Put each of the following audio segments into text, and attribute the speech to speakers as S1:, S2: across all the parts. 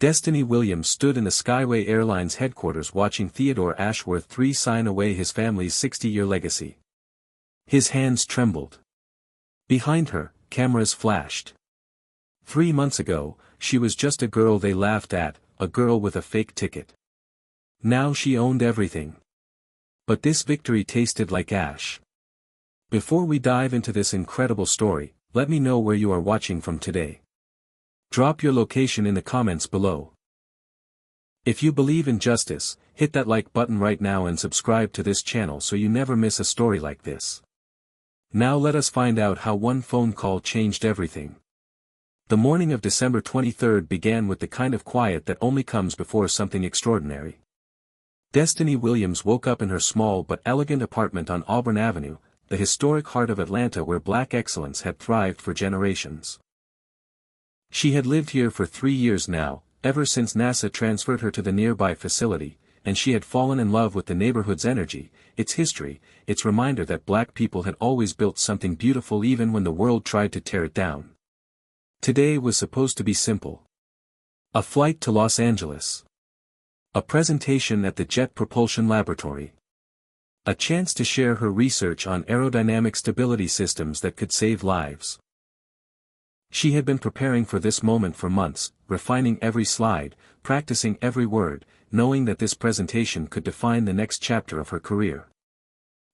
S1: Destiny Williams stood in the Skyway Airlines headquarters watching Theodore Ashworth III sign away his family's 60-year legacy. His hands trembled. Behind her, cameras flashed. 3 months ago, she was just a girl they laughed at, a girl with a fake ticket. Now she owned everything. But this victory tasted like ash. Before we dive into this incredible story, let me know where you are watching from today. Drop your location in the comments below. If you believe in justice, hit that like button right now and subscribe to this channel so you never miss a story like this. Now let us find out how one phone call changed everything. The morning of December 23rd began with the kind of quiet that only comes before something extraordinary. Destiny Williams woke up in her small but elegant apartment on Auburn Avenue, the historic heart of Atlanta where Black excellence had thrived for generations. She had lived here for 3 years now, ever since NASA transferred her to the nearby facility, and she had fallen in love with the neighborhood's energy, its history, its reminder that Black people had always built something beautiful even when the world tried to tear it down. Today was supposed to be simple. A flight to Los Angeles. A presentation at the Jet Propulsion Laboratory. A chance to share her research on aerodynamic stability systems that could save lives. She had been preparing for this moment for months, refining every slide, practicing every word, knowing that this presentation could define the next chapter of her career.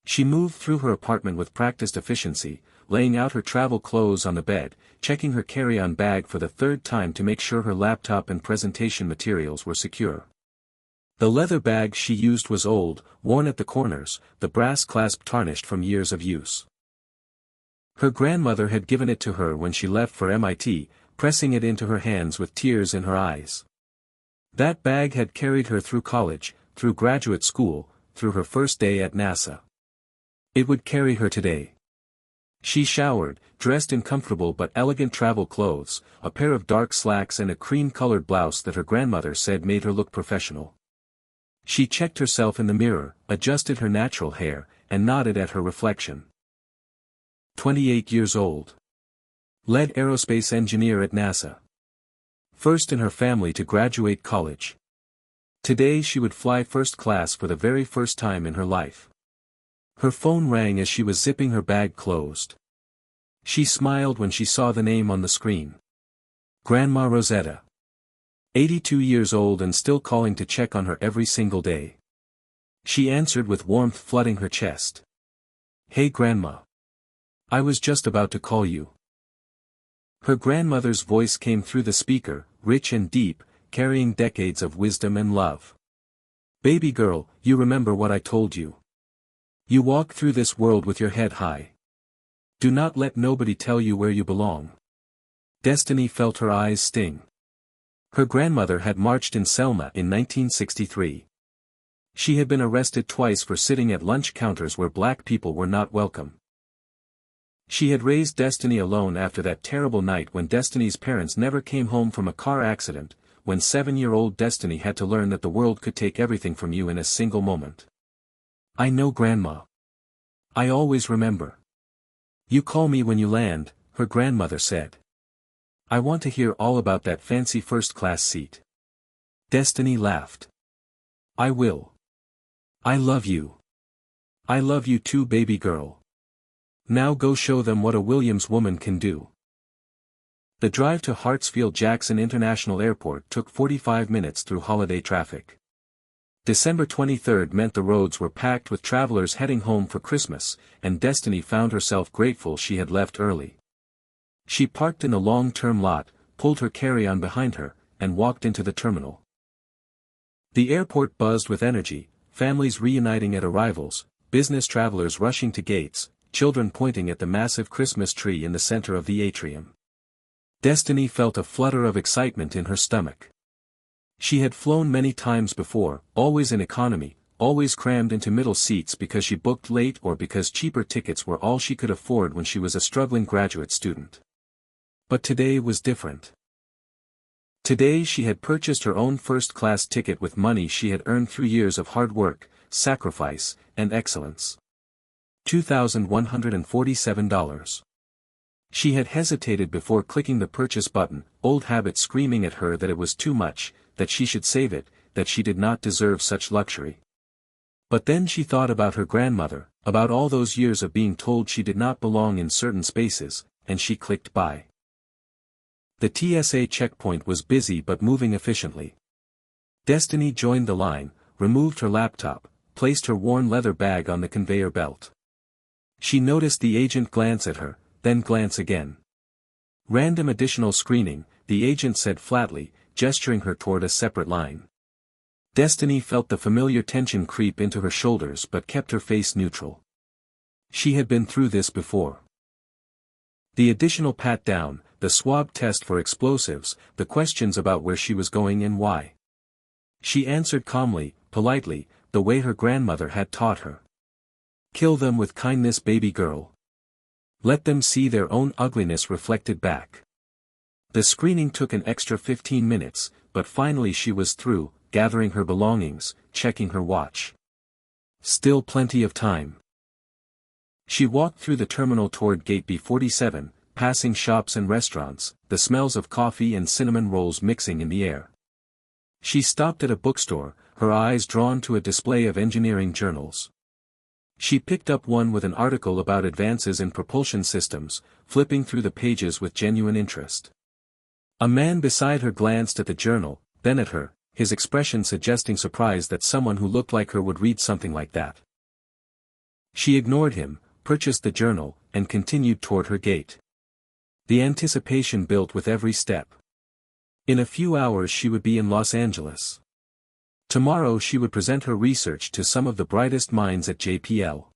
S1: She moved through her apartment with practiced efficiency, laying out her travel clothes on the bed, checking her carry-on bag for the 3rd time to make sure her laptop and presentation materials were secure. The leather bag she used was old, worn at the corners, the brass clasp tarnished from years of use. Her grandmother had given it to her when she left for MIT, pressing it into her hands with tears in her eyes. That bag had carried her through college, through graduate school, through her first day at NASA. It would carry her today. She showered, dressed in comfortable but elegant travel clothes, a pair of dark slacks and a cream-colored blouse that her grandmother said made her look professional. She checked herself in the mirror, adjusted her natural hair, and nodded at her reflection. 28 years old. Lead aerospace engineer at NASA. First in her family to graduate college. Today she would fly first class for the very first time in her life. Her phone rang as she was zipping her bag closed. She smiled when she saw the name on the screen. Grandma Rosetta. 82 years old and still calling to check on her every single day. She answered with warmth flooding her chest. Hey Grandma. I was just about to call you. Her grandmother's voice came through the speaker, rich and deep, carrying decades of wisdom and love. Baby girl, you remember what I told you. You walk through this world with your head high. Do not let nobody tell you where you belong. Destiny felt her eyes sting. Her grandmother had marched in Selma in 1963. She had been arrested twice for sitting at lunch counters where Black people were not welcome. She had raised Destiny alone after that terrible night when Destiny's parents never came home from a car accident, when 7-year-old Destiny had to learn that the world could take everything from you in a single moment. I know Grandma. I always remember. You call me when you land, her grandmother said. I want to hear all about that fancy first-class seat. Destiny laughed. I will. I love you. I love you too, baby girl. Now go show them what a Williams woman can do. The drive to Hartsfield-Jackson International Airport took 45 minutes through holiday traffic. December 23rd meant the roads were packed with travelers heading home for Christmas, and Destiny found herself grateful she had left early. She parked in the long-term lot, pulled her carry-on behind her, and walked into the terminal. The airport buzzed with energy, families reuniting at arrivals, business travelers rushing to gates, children pointing at the massive Christmas tree in the center of the atrium. Destiny felt a flutter of excitement in her stomach. She had flown many times before, always in economy, always crammed into middle seats because she booked late or because cheaper tickets were all she could afford when she was a struggling graduate student. But today was different. Today she had purchased her own first-class ticket with money she had earned through years of hard work, sacrifice, and excellence. $2,147. She had hesitated before clicking the purchase button, old habit screaming at her that it was too much, that she should save it, that she did not deserve such luxury. But then she thought about her grandmother, about all those years of being told she did not belong in certain spaces, and she clicked buy. The TSA checkpoint was busy but moving efficiently. Destiny joined the line, removed her laptop, placed her worn leather bag on the conveyor belt. She noticed the agent glance at her, then glance again. Random additional screening, the agent said flatly, gesturing her toward a separate line. Destiny felt the familiar tension creep into her shoulders but kept her face neutral. She had been through this before. The additional pat-down, the swab test for explosives, the questions about where she was going and why. She answered calmly, politely, the way her grandmother had taught her. Kill them with kindness, baby girl. Let them see their own ugliness reflected back. The screening took an extra 15 minutes, but finally she was through, gathering her belongings, checking her watch. Still plenty of time. She walked through the terminal toward Gate B47, passing shops and restaurants, the smells of coffee and cinnamon rolls mixing in the air. She stopped at a bookstore, her eyes drawn to a display of engineering journals. She picked up one with an article about advances in propulsion systems, flipping through the pages with genuine interest. A man beside her glanced at the journal, then at her, his expression suggesting surprise that someone who looked like her would read something like that. She ignored him, purchased the journal, and continued toward her gate. The anticipation built with every step. In a few hours she would be in Los Angeles. Tomorrow she would present her research to some of the brightest minds at JPL.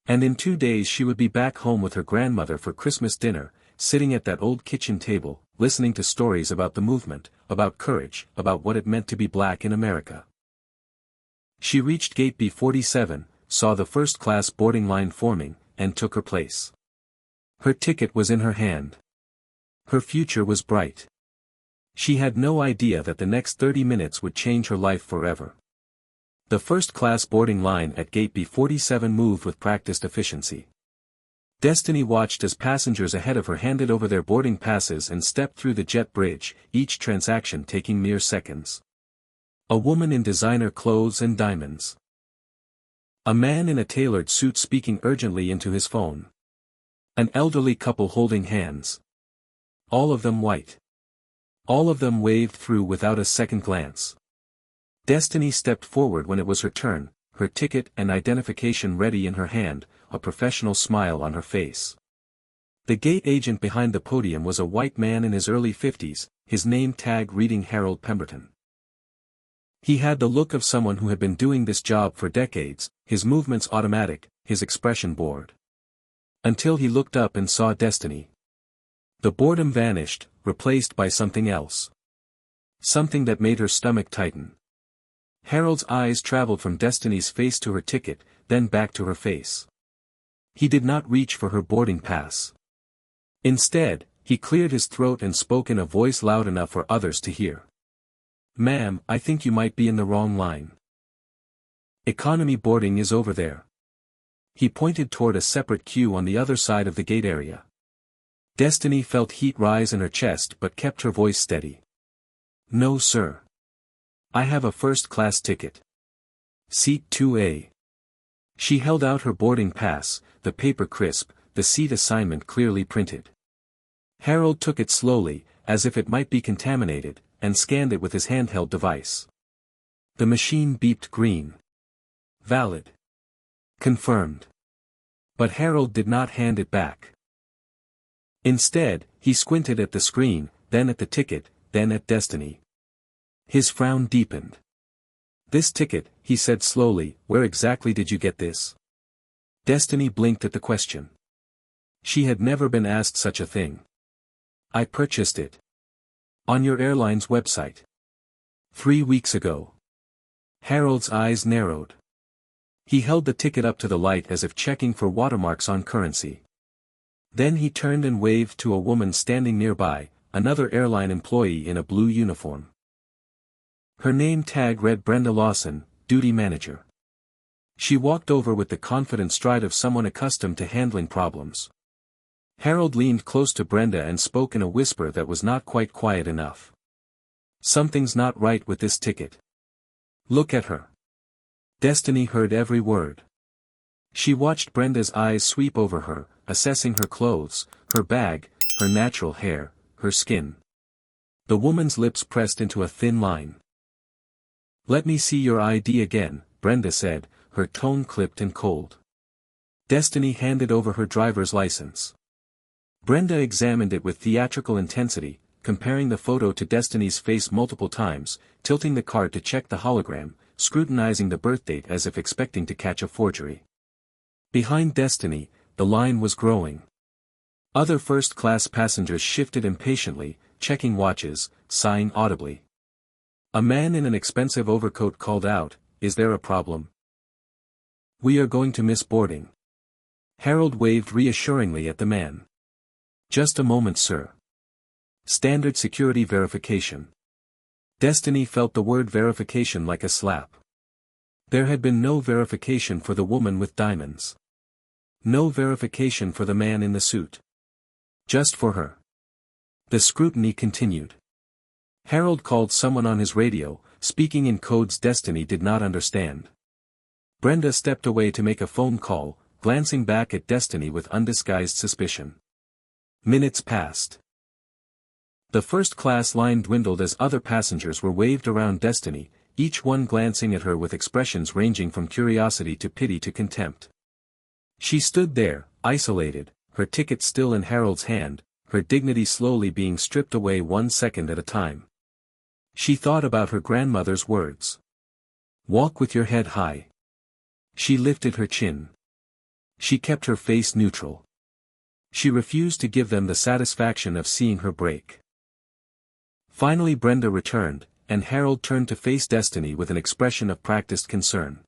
S1: And in 2 days she would be back home with her grandmother for Christmas dinner, sitting at that old kitchen table, listening to stories about the movement, about courage, about what it meant to be black in America. She reached Gate B47, saw the first-class boarding line forming, and took her place. Her ticket was in her hand. Her future was bright. She had no idea that the next 30 minutes would change her life forever. The first-class boarding line at Gate B47 moved with practiced efficiency. Destiny watched as passengers ahead of her handed over their boarding passes and stepped through the jet bridge, each transaction taking mere seconds. A woman in designer clothes and diamonds. A man in a tailored suit speaking urgently into his phone. An elderly couple holding hands. All of them white. All of them waved through without a second glance. Destiny stepped forward when it was her turn, her ticket and identification ready in her hand, a professional smile on her face. The gate agent behind the podium was a white man in his early 50s, his name tag reading Harold Pemberton. He had the look of someone who had been doing this job for decades, his movements automatic, his expression bored. Until he looked up and saw Destiny. The boredom vanished, replaced by something else. Something that made her stomach tighten. Harold's eyes traveled from Destiny's face to her ticket, then back to her face. He did not reach for her boarding pass. Instead, he cleared his throat and spoke in a voice loud enough for others to hear. "Ma'am, I think you might be in the wrong line. Economy boarding is over there." He pointed toward a separate queue on the other side of the gate area. Destiny felt heat rise in her chest but kept her voice steady. "No, sir. I have a first-class ticket. Seat 2A. She held out her boarding pass, the paper crisp, the seat assignment clearly printed. Harold took it slowly, as if it might be contaminated, and scanned it with his handheld device. The machine beeped green. Valid. Confirmed. But Harold did not hand it back. Instead, he squinted at the screen, then at the ticket, then at Destiny. His frown deepened. "This ticket," he said slowly, "where exactly did you get this?" Destiny blinked at the question. She had never been asked such a thing. "I purchased it. On your airline's website. 3 weeks ago." Harold's eyes narrowed. He held the ticket up to the light as if checking for watermarks on currency. Then he turned and waved to a woman standing nearby, another airline employee in a blue uniform. Her name tag read Brenda Lawson, duty manager. She walked over with the confident stride of someone accustomed to handling problems. Harold leaned close to Brenda and spoke in a whisper that was not quite quiet enough. Something's not right with this ticket. Look at her. Destiny heard every word. She watched Brenda's eyes sweep over her, assessing her clothes, her bag, her natural hair, her skin. The woman's lips pressed into a thin line. "Let me see your ID again," Brenda said, her tone clipped and cold. Destiny handed over her driver's license. Brenda examined it with theatrical intensity, comparing the photo to Destiny's face multiple times, tilting the card to check the hologram, scrutinizing the birthdate as if expecting to catch a forgery. Behind Destiny, the line was growing. Other first-class passengers shifted impatiently, checking watches, sighing audibly. A man in an expensive overcoat called out, "Is there a problem?" "We are going to miss boarding." Harold waved reassuringly at the man. "Just a moment, sir. Standard security verification." Destiny felt the word verification like a slap. There had been no verification for the woman with diamonds. No verification for the man in the suit. Just for her. The scrutiny continued. Harold called someone on his radio, speaking in codes Destiny did not understand. Brenda stepped away to make a phone call, glancing back at Destiny with undisguised suspicion. Minutes passed. The first-class line dwindled as other passengers were waved around Destiny, each one glancing at her with expressions ranging from curiosity to pity to contempt. She stood there, isolated, her ticket still in Harold's hand, her dignity slowly being stripped away 1 second at a time. She thought about her grandmother's words. "Walk with your head high." She lifted her chin. She kept her face neutral. She refused to give them the satisfaction of seeing her break. Finally Brenda returned, and Harold turned to face Destiny with an expression of practiced concern.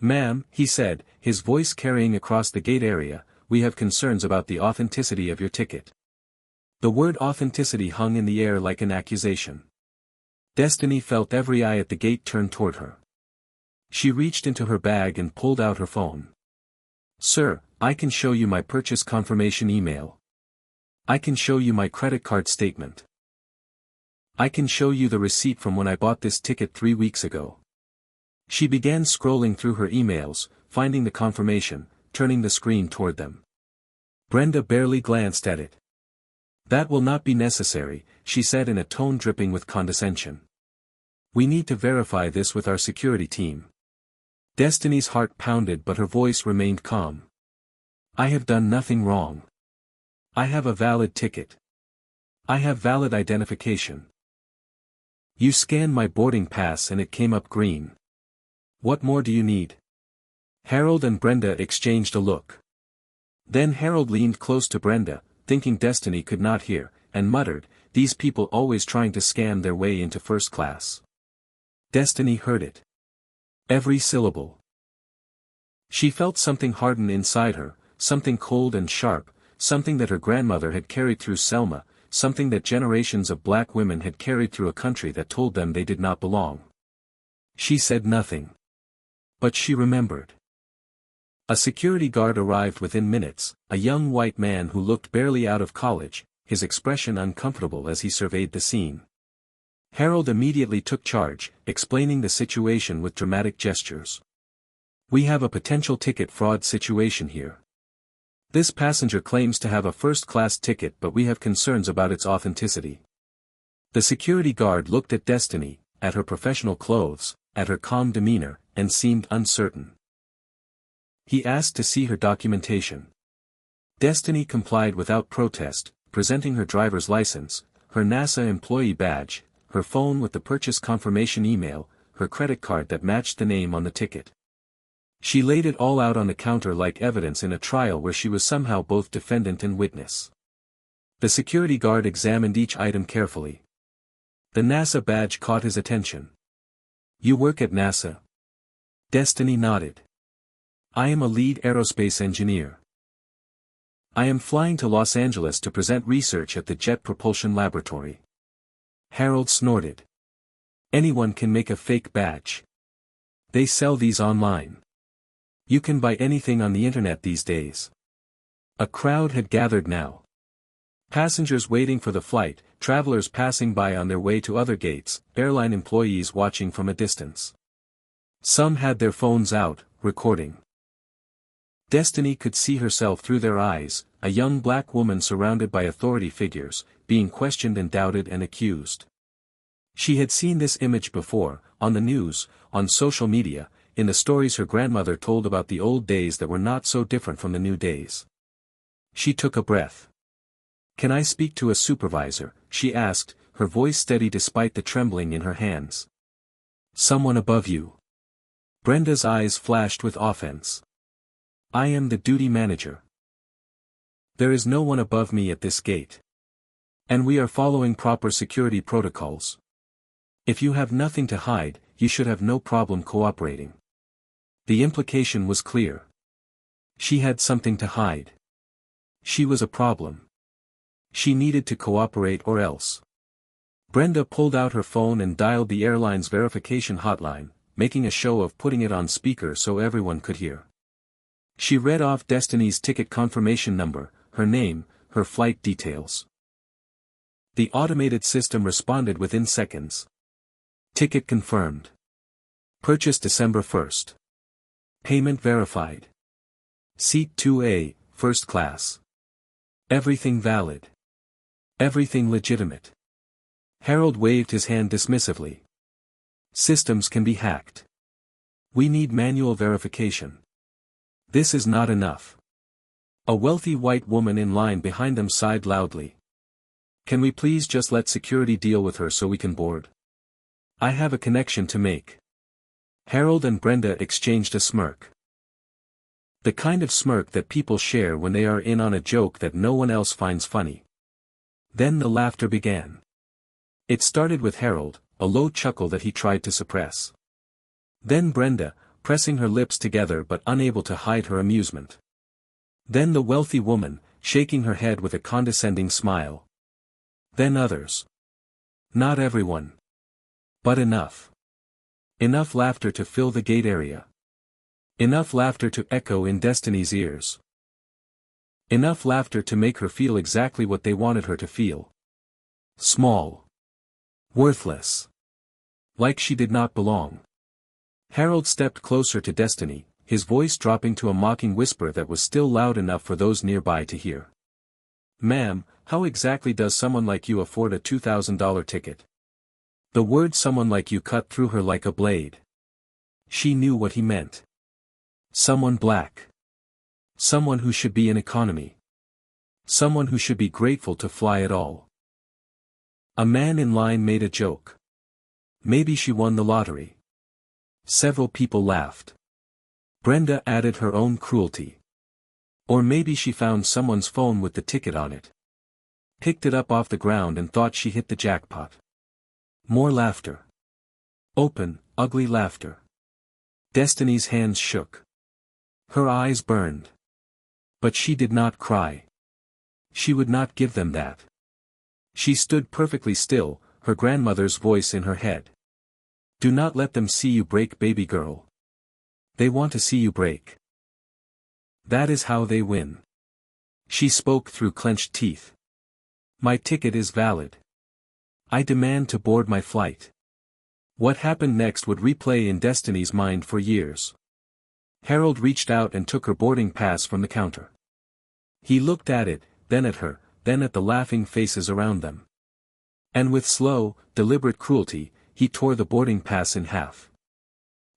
S1: "Ma'am," he said, his voice carrying across the gate area, "we have concerns about the authenticity of your ticket." The word authenticity hung in the air like an accusation. Destiny felt every eye at the gate turn toward her. She reached into her bag and pulled out her phone. "Sir, I can show you my purchase confirmation email. I can show you my credit card statement. I can show you the receipt from when I bought this ticket 3 weeks ago." She began scrolling through her emails, finding the confirmation, turning the screen toward them. Brenda barely glanced at it. "That will not be necessary," she said in a tone dripping with condescension. "We need to verify this with our security team." Destiny's heart pounded but her voice remained calm. "I have done nothing wrong. I have a valid ticket. I have valid identification. You scanned my boarding pass and it came up green. What more do you need?" Harold and Brenda exchanged a look. Then Harold leaned close to Brenda, thinking Destiny could not hear, and muttered, "These people always trying to scam their way into first class." Destiny heard it. Every syllable. She felt something harden inside her, something cold and sharp, something that her grandmother had carried through Selma, something that generations of black women had carried through a country that told them they did not belong. She said nothing. But she remembered. A security guard arrived within minutes, a young white man who looked barely out of college, his expression uncomfortable as he surveyed the scene. Harold immediately took charge, explaining the situation with dramatic gestures. "We have a potential ticket fraud situation here. This passenger claims to have a first-class ticket but we have concerns about its authenticity." The security guard looked at Destiny, at her professional clothes, at her calm demeanor, and seemed uncertain. He asked to see her documentation. Destiny complied without protest, presenting her driver's license, her NASA employee badge, her phone with the purchase confirmation email, her credit card that matched the name on the ticket. She laid it all out on the counter like evidence in a trial where she was somehow both defendant and witness. The security guard examined each item carefully. The NASA badge caught his attention. "You work at NASA?" Destiny nodded. "I am a lead aerospace engineer. I am flying to Los Angeles to present research at the Jet Propulsion Laboratory." Harold snorted. "Anyone can make a fake badge. They sell these online. You can buy anything on the internet these days." A crowd had gathered now. Passengers waiting for the flight, travelers passing by on their way to other gates, airline employees watching from a distance. Some had their phones out, recording. Destiny could see herself through their eyes, a young black woman surrounded by authority figures, being questioned and doubted and accused. She had seen this image before, on the news, on social media, in the stories her grandmother told about the old days that were not so different from the new days. She took a breath. "Can I speak to a supervisor?" she asked, her voice steady despite the trembling in her hands. "Someone above you." Brenda's eyes flashed with offense. "I am the duty manager. There is no one above me at this gate. And we are following proper security protocols. If you have nothing to hide, you should have no problem cooperating." The implication was clear. She had something to hide. She was a problem. She needed to cooperate or else. Brenda pulled out her phone and dialed the airline's verification hotline, making a show of putting it on speaker so everyone could hear. She read off Destiny's ticket confirmation number, her name, her flight details. The automated system responded within seconds. "Ticket confirmed. Purchase December 1st. Payment verified. Seat 2A, first class. Everything valid. Everything legitimate." Harold waved his hand dismissively. "Systems can be hacked. We need manual verification. This is not enough." A wealthy white woman in line behind them sighed loudly. "Can we please just let security deal with her so we can board? I have a connection to make." Harold and Brenda exchanged a smirk. The kind of smirk that people share when they are in on a joke that no one else finds funny. Then the laughter began. It started with Harold, a low chuckle that he tried to suppress. Then Brenda, pressing her lips together but unable to hide her amusement. Then the wealthy woman, shaking her head with a condescending smile. Then others. Not everyone. But enough. Enough laughter to fill the gate area. Enough laughter to echo in Destiny's ears. Enough laughter to make her feel exactly what they wanted her to feel. Small. Worthless. Like she did not belong. Harold stepped closer to Destiny, his voice dropping to a mocking whisper that was still loud enough for those nearby to hear. "Ma'am, how exactly does someone like you afford a $2,000 ticket?" The word "someone like you" cut through her like a blade. She knew what he meant. Someone black. Someone who should be in economy. Someone who should be grateful to fly at all. A man in line made a joke. Maybe she won the lottery. Several people laughed. Brenda added her own cruelty. Or maybe she found someone's phone with the ticket on it. Picked it up off the ground and thought she hit the jackpot. More laughter. Open, ugly laughter. Destiny's hands shook. Her eyes burned. But she did not cry. She would not give them that. She stood perfectly still, her grandmother's voice in her head. "Do not let them see you break, baby girl. They want to see you break. That is how they win." She spoke through clenched teeth. "My ticket is valid. I demand to board my flight." What happened next would replay in Destiny's mind for years. Harold reached out and took her boarding pass from the counter. He looked at it, then at her, then at the laughing faces around them. And with slow, deliberate cruelty, he tore the boarding pass in half.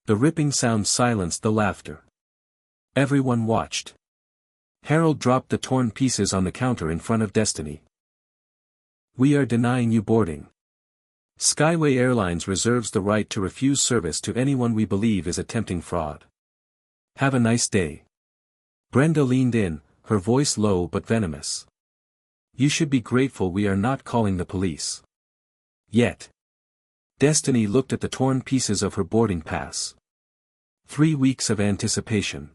S1: The ripping sound silenced the laughter. Everyone watched. Harold dropped the torn pieces on the counter in front of Destiny. "We are denying you boarding. Skyway Airlines reserves the right to refuse service to anyone we believe is attempting fraud. Have a nice day." Brenda leaned in, her voice low but venomous. "You should be grateful we are not calling the police. Yet." Destiny looked at the torn pieces of her boarding pass. 3 weeks of anticipation.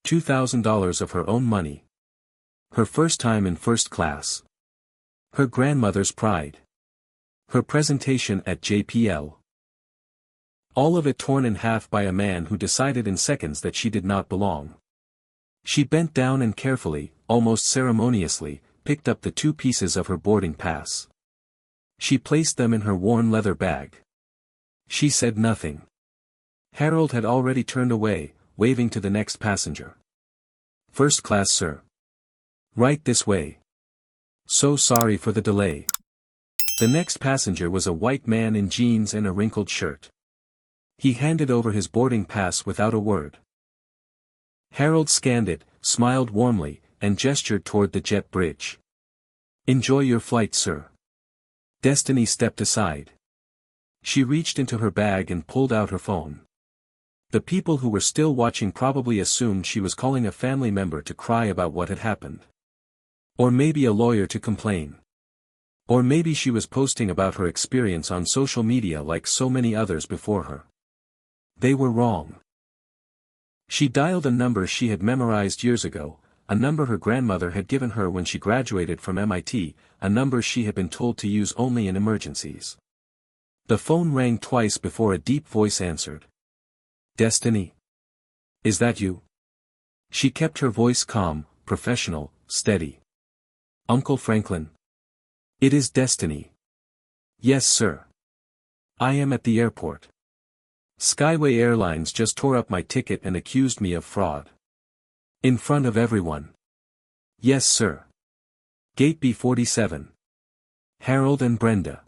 S1: $2,000 of her own money. Her first time in first class. Her grandmother's pride. Her presentation at JPL. All of it torn in half by a man who decided in seconds that she did not belong. She bent down and carefully, almost ceremoniously, picked up the 2 pieces of her boarding pass. She placed them in her worn leather bag. She said nothing. Harold had already turned away, waving to the next passenger. "First class, sir. Right this way. So sorry for the delay." The next passenger was a white man in jeans and a wrinkled shirt. He handed over his boarding pass without a word. Harold scanned it, smiled warmly, and gestured toward the jet bridge. "Enjoy your flight, sir." Destiny stepped aside. She reached into her bag and pulled out her phone. The people who were still watching probably assumed she was calling a family member to cry about what had happened. Or maybe a lawyer to complain. Or maybe she was posting about her experience on social media like so many others before her. They were wrong. She dialed a number she had memorized years ago, a number her grandmother had given her when she graduated from MIT, a number she had been told to use only in emergencies. The phone rang twice before a deep voice answered. "Destiny? Is that you?" She kept her voice calm, professional, steady. "Uncle Franklin? It is Destiny." "Yes, sir. I am at the airport. Skyway Airlines just tore up my ticket and accused me of fraud. In front of everyone." "Yes, sir. Gate B47. Harold and Brenda.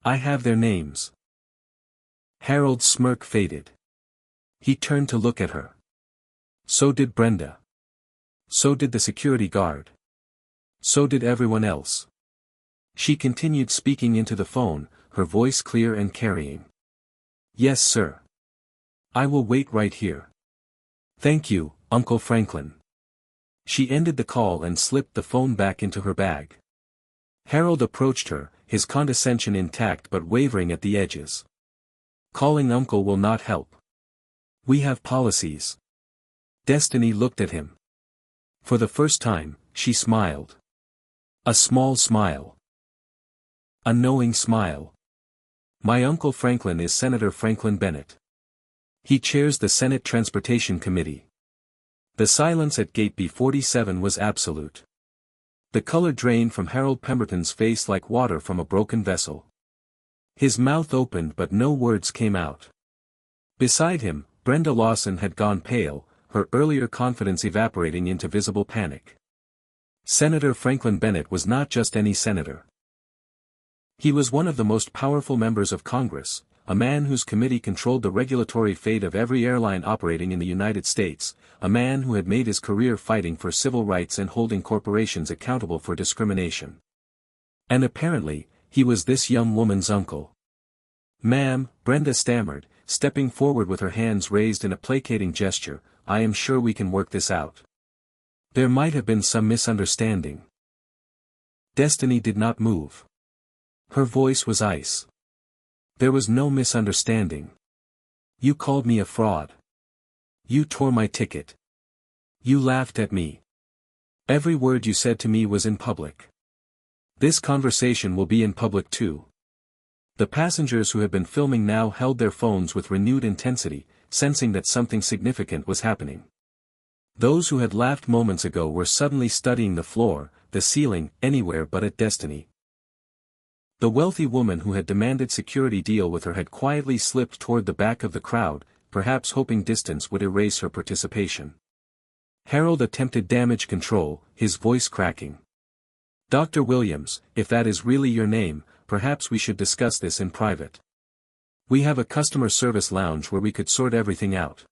S1: I have their names." Harold's smirk faded. He turned to look at her. So did Brenda. So did the security guard. So did everyone else. She continued speaking into the phone, her voice clear and carrying. "Yes, sir. I will wait right here. Thank you, Uncle Franklin." She ended the call and slipped the phone back into her bag. Harold approached her, his condescension intact but wavering at the edges. "Calling uncle will not help. We have policies." Destiny looked at him. For the first time, she smiled. A small smile. A knowing smile. "My Uncle Franklin is Senator Franklin Bennett. He chairs the Senate Transportation Committee." The silence at Gate B47 was absolute. The color drained from Harold Pemberton's face like water from a broken vessel. His mouth opened but no words came out. Beside him, Brenda Lawson had gone pale, her earlier confidence evaporating into visible panic. Senator Franklin Bennett was not just any senator. He was one of the most powerful members of Congress, a man whose committee controlled the regulatory fate of every airline operating in the United States, a man who had made his career fighting for civil rights and holding corporations accountable for discrimination. And apparently, he was this young woman's uncle. "Ma'am," Brenda stammered, stepping forward with her hands raised in a placating gesture, "I am sure we can work this out. There might have been some misunderstanding." Destiny did not move. Her voice was ice. "There was no misunderstanding. You called me a fraud. You tore my ticket. You laughed at me. Every word you said to me was in public. This conversation will be in public too." The passengers who had been filming now held their phones with renewed intensity, sensing that something significant was happening. Those who had laughed moments ago were suddenly studying the floor, the ceiling, anywhere but at Destiny. The wealthy woman who had demanded security deal with her had quietly slipped toward the back of the crowd, perhaps hoping distance would erase her participation. Harold attempted damage control, his voice cracking. "Dr. Williams, if that is really your name, perhaps we should discuss this in private. We have a customer service lounge where we could sort everything out."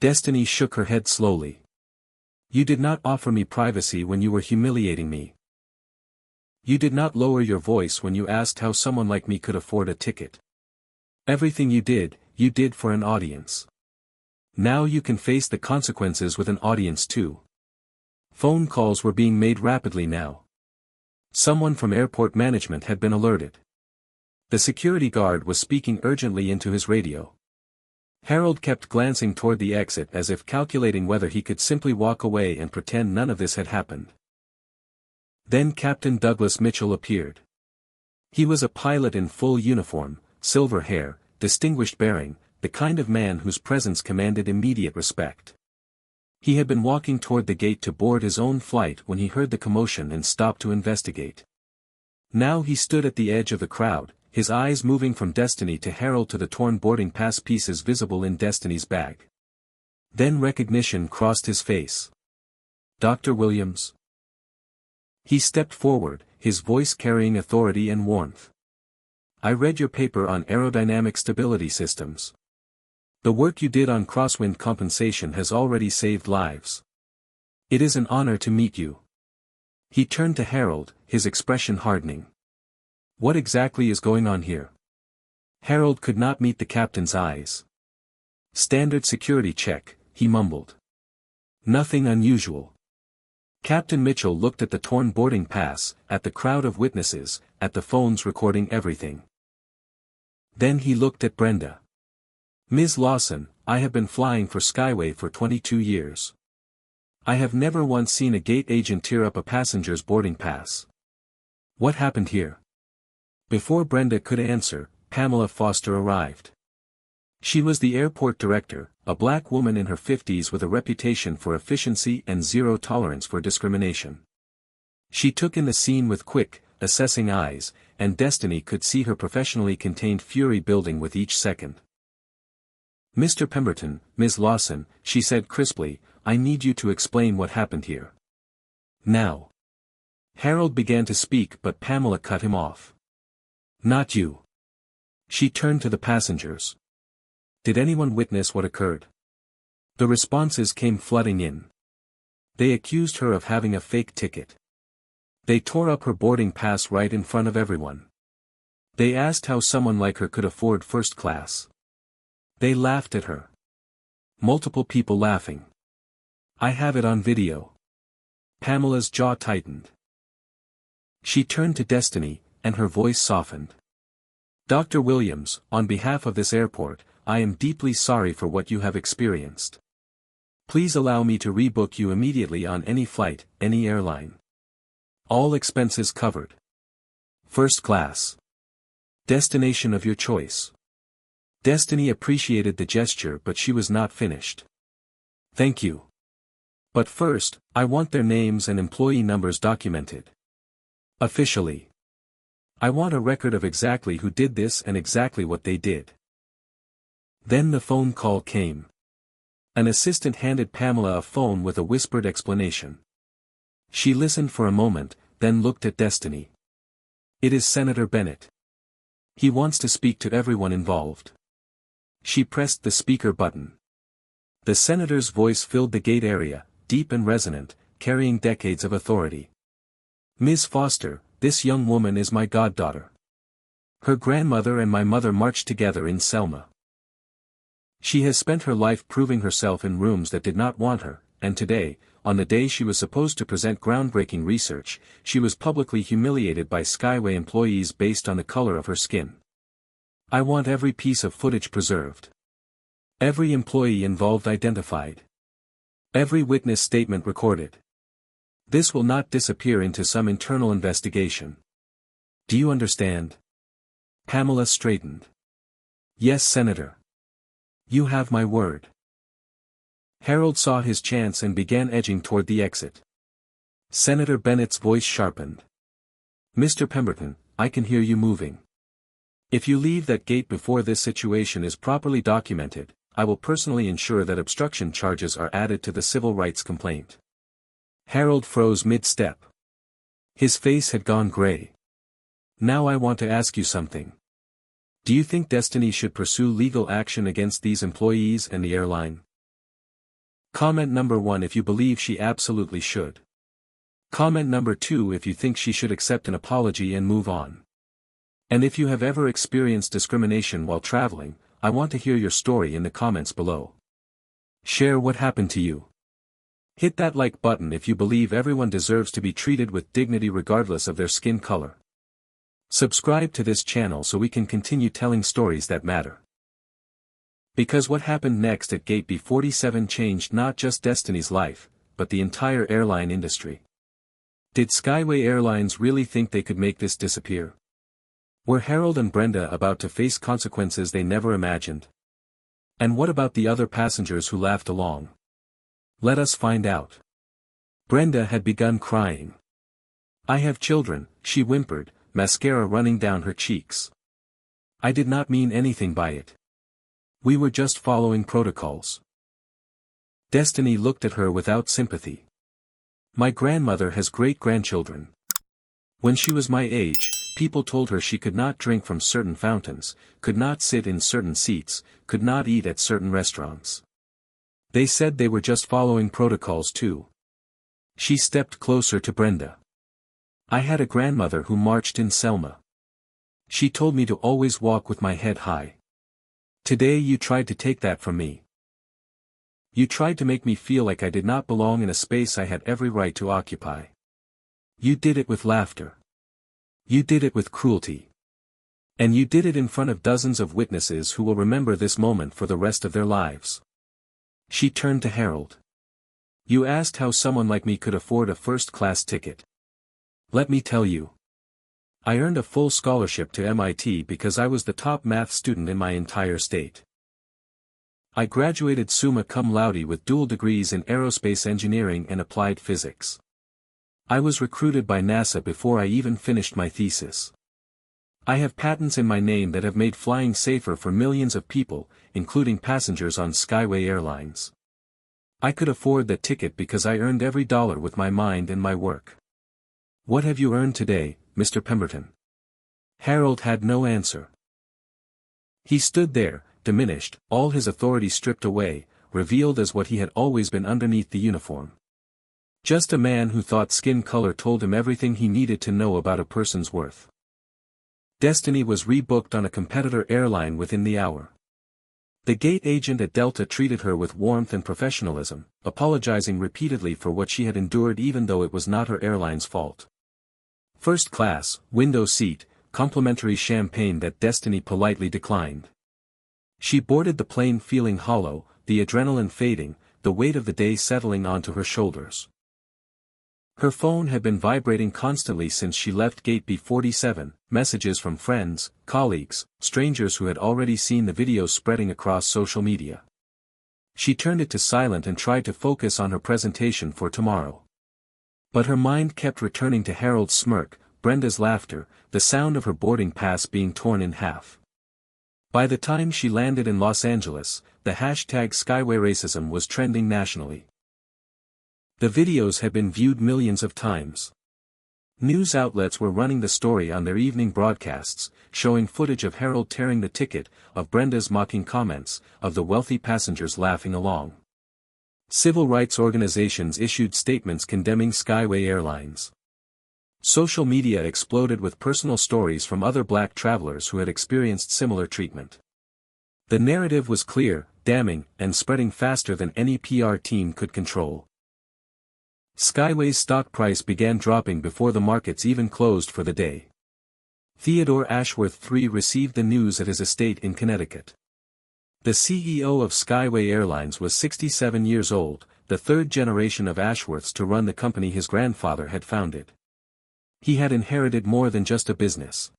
S1: Destiny shook her head slowly. "You did not offer me privacy when you were humiliating me. You did not lower your voice when you asked how someone like me could afford a ticket. Everything you did for an audience. Now you can face the consequences with an audience too." Phone calls were being made rapidly now. Someone from airport management had been alerted. The security guard was speaking urgently into his radio. Harold kept glancing toward the exit as if calculating whether he could simply walk away and pretend none of this had happened. Then Captain Douglas Mitchell appeared. He was a pilot in full uniform, silver hair, distinguished bearing, the kind of man whose presence commanded immediate respect. He had been walking toward the gate to board his own flight when he heard the commotion and stopped to investigate. Now he stood at the edge of the crowd, his eyes moving from Destiny to Harold to the torn boarding pass pieces visible in Destiny's bag. Then recognition crossed his face. "Dr. Williams?" He stepped forward, his voice carrying authority and warmth. "I read your paper on aerodynamic stability systems. The work you did on crosswind compensation has already saved lives. It is an honor to meet you." He turned to Harold, his expression hardening. "What exactly is going on here?" Harold could not meet the captain's eyes. "Standard security check," he mumbled. "Nothing unusual." Captain Mitchell looked at the torn boarding pass, at the crowd of witnesses, at the phones recording everything. Then he looked at Brenda. "Ms. Lawson, I have been flying for Skyway for 22 years. I have never once seen a gate agent tear up a passenger's boarding pass. What happened here?" Before Brenda could answer, Pamela Foster arrived. She was the airport director, a black woman in her 50s with a reputation for efficiency and zero tolerance for discrimination. She took in the scene with quick, assessing eyes, and Destiny could see her professionally contained fury building with each second. "Mr. Pemberton, Ms. Lawson," she said crisply, "I need you to explain what happened here. Now." Harold began to speak but Pamela cut him off. "Not you." She turned to the passengers. "Did anyone witness what occurred?" The responses came flooding in. They accused her of having a fake ticket. They tore up her boarding pass right in front of everyone. They asked how someone like her could afford first class. They laughed at her. Multiple people laughing. "I have it on video." Pamela's jaw tightened. She turned to Destiny, and her voice softened. "Dr. Williams, on behalf of this airport, I am deeply sorry for what you have experienced. Please allow me to rebook you immediately on any flight, any airline. All expenses covered. First class. Destination of your choice." Destiny appreciated the gesture but she was not finished. "Thank you. But first, I want their names and employee numbers documented. Officially. I want a record of exactly who did this and exactly what they did." Then the phone call came. An assistant handed Pamela a phone with a whispered explanation. She listened for a moment, then looked at Destiny. "It is Senator Bennett. He wants to speak to everyone involved." She pressed the speaker button. The senator's voice filled the gate area, deep and resonant, carrying decades of authority. "Ms. Foster, this young woman is my goddaughter. Her grandmother and my mother marched together in Selma. She has spent her life proving herself in rooms that did not want her, and today, on the day she was supposed to present groundbreaking research, she was publicly humiliated by Skyway employees based on the color of her skin. I want every piece of footage preserved. Every employee involved identified. Every witness statement recorded. This will not disappear into some internal investigation. Do you understand?" Pamela straightened. "Yes, Senator. You have my word." Harold saw his chance and began edging toward the exit. Senator Bennett's voice sharpened. "Mr. Pemberton, I can hear you moving. If you leave that gate before this situation is properly documented, I will personally ensure that obstruction charges are added to the civil rights complaint." Harold froze mid-step. His face had gone gray. "Now I want to ask you something. Do you think Destiny should pursue legal action against these employees and the airline?" Comment number 1 if you believe she absolutely should. Comment number 2 if you think she should accept an apology and move on. And if you have ever experienced discrimination while traveling, I want to hear your story in the comments below. Share what happened to you. Hit that like button if you believe everyone deserves to be treated with dignity regardless of their skin color. Subscribe to this channel so we can continue telling stories that matter. Because what happened next at Gate B47 changed not just Destiny's life, but the entire airline industry. Did Skyway Airlines really think they could make this disappear? Were Harold and Brenda about to face consequences they never imagined? And what about the other passengers who laughed along? Let us find out. Brenda had begun crying. I have children, she whimpered, mascara running down her cheeks. I did not mean anything by it. We were just following protocols. Destiny looked at her without sympathy. My grandmother has great-grandchildren. When she was my age, people told her she could not drink from certain fountains, could not sit in certain seats, could not eat at certain restaurants. They said they were just following protocols too. She stepped closer to Brenda. I had a grandmother who marched in Selma. She told me to always walk with my head high. Today you tried to take that from me. You tried to make me feel like I did not belong in a space I had every right to occupy. You did it with laughter. You did it with cruelty. And you did it in front of dozens of witnesses who will remember this moment for the rest of their lives. She turned to Harold. You asked how someone like me could afford a first-class ticket. Let me tell you. I earned a full scholarship to MIT because I was the top math student in my entire state. I graduated summa cum laude with dual degrees in aerospace engineering and applied physics. I was recruited by NASA before I even finished my thesis. I have patents in my name that have made flying safer for millions of people, including passengers on Skyway Airlines. I could afford that ticket because I earned every dollar with my mind and my work. What have you earned today, Mr. Pemberton? Harold had no answer. He stood there, diminished, all his authority stripped away, revealed as what he had always been underneath the uniform. Just a man who thought skin color told him everything he needed to know about a person's worth. Destiny was rebooked on a competitor airline within the hour. The gate agent at Delta treated her with warmth and professionalism, apologizing repeatedly for what she had endured even though it was not her airline's fault. First class, window seat, complimentary champagne that Destiny politely declined. She boarded the plane feeling hollow, the adrenaline fading, the weight of the day settling onto her shoulders. Her phone had been vibrating constantly since she left Gate B47, messages from friends, colleagues, strangers who had already seen the videos spreading across social media. She turned it to silent and tried to focus on her presentation for tomorrow. But her mind kept returning to Harold's smirk, Brenda's laughter, the sound of her boarding pass being torn in half. By the time she landed in Los Angeles, the hashtag Skyway Racism was trending nationally. The videos had been viewed millions of times. News outlets were running the story on their evening broadcasts, showing footage of Harold tearing the ticket, of Brenda's mocking comments, of the wealthy passengers laughing along. Civil rights organizations issued statements condemning Skyway Airlines. Social media exploded with personal stories from other black travelers who had experienced similar treatment. The narrative was clear, damning, and spreading faster than any PR team could control. Skyway's stock price began dropping before the markets even closed for the day. Theodore Ashworth III received the news at his estate in Connecticut. The CEO of Skyway Airlines was 67 years old, the third generation of Ashworths to run the company his grandfather had founded. He had inherited more than just a business.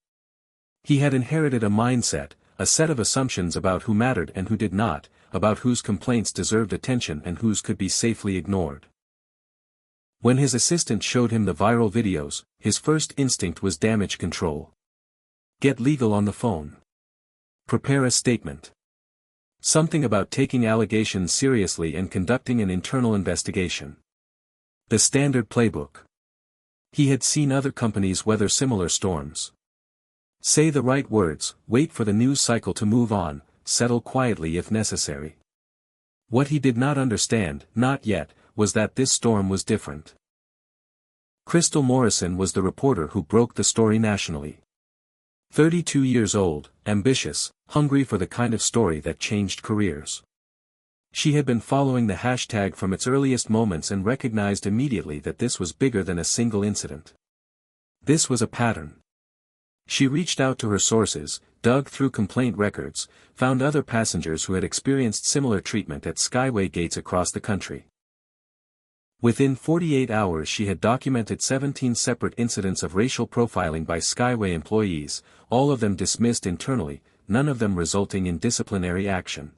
S1: He had inherited a mindset, a set of assumptions about who mattered and who did not, about whose complaints deserved attention and whose could be safely ignored. When his assistant showed him the viral videos, his first instinct was damage control. Get legal on the phone. Prepare a statement. Something about taking allegations seriously and conducting an internal investigation. The standard playbook. He had seen other companies weather similar storms. Say the right words, wait for the news cycle to move on, settle quietly if necessary. What he did not understand, not yet, was that this storm was different. Crystal Morrison was the reporter who broke the story nationally. 32 years old, ambitious, hungry for the kind of story that changed careers. She had been following the hashtag from its earliest moments and recognized immediately that this was bigger than a single incident. This was a pattern. She reached out to her sources, dug through complaint records, found other passengers who had experienced similar treatment at Skyway gates across the country. Within 48 hours she had documented 17 separate incidents of racial profiling by Skyway employees, all of them dismissed internally, none of them resulting in disciplinary action.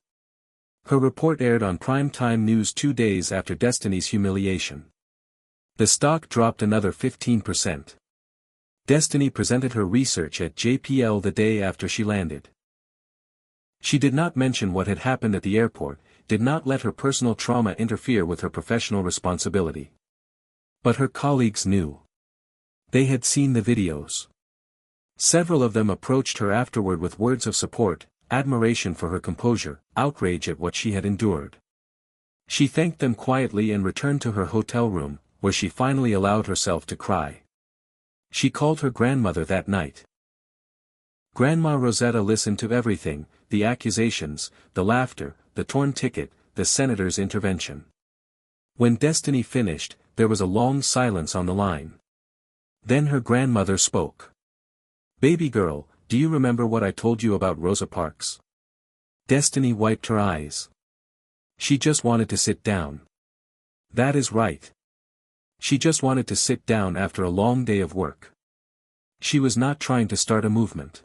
S1: Her report aired on prime-time news 2 days after Destiny's humiliation. The stock dropped another 15%. Destiny presented her research at JPL the day after she landed. She did not mention what had happened at the airport, did not let her personal trauma interfere with her professional responsibility. But her colleagues knew. They had seen the videos. Several of them approached her afterward with words of support, admiration for her composure, outrage at what she had endured. She thanked them quietly and returned to her hotel room, where she finally allowed herself to cry. She called her grandmother that night. Grandma Rosetta listened to everything, the accusations, the laughter, the torn ticket, the senator's intervention. When Destiny finished, there was a long silence on the line. Then her grandmother spoke. "Baby girl, do you remember what I told you about Rosa Parks?" Destiny wiped her eyes. She just wanted to sit down. That is right. She just wanted to sit down after a long day of work. She was not trying to start a movement.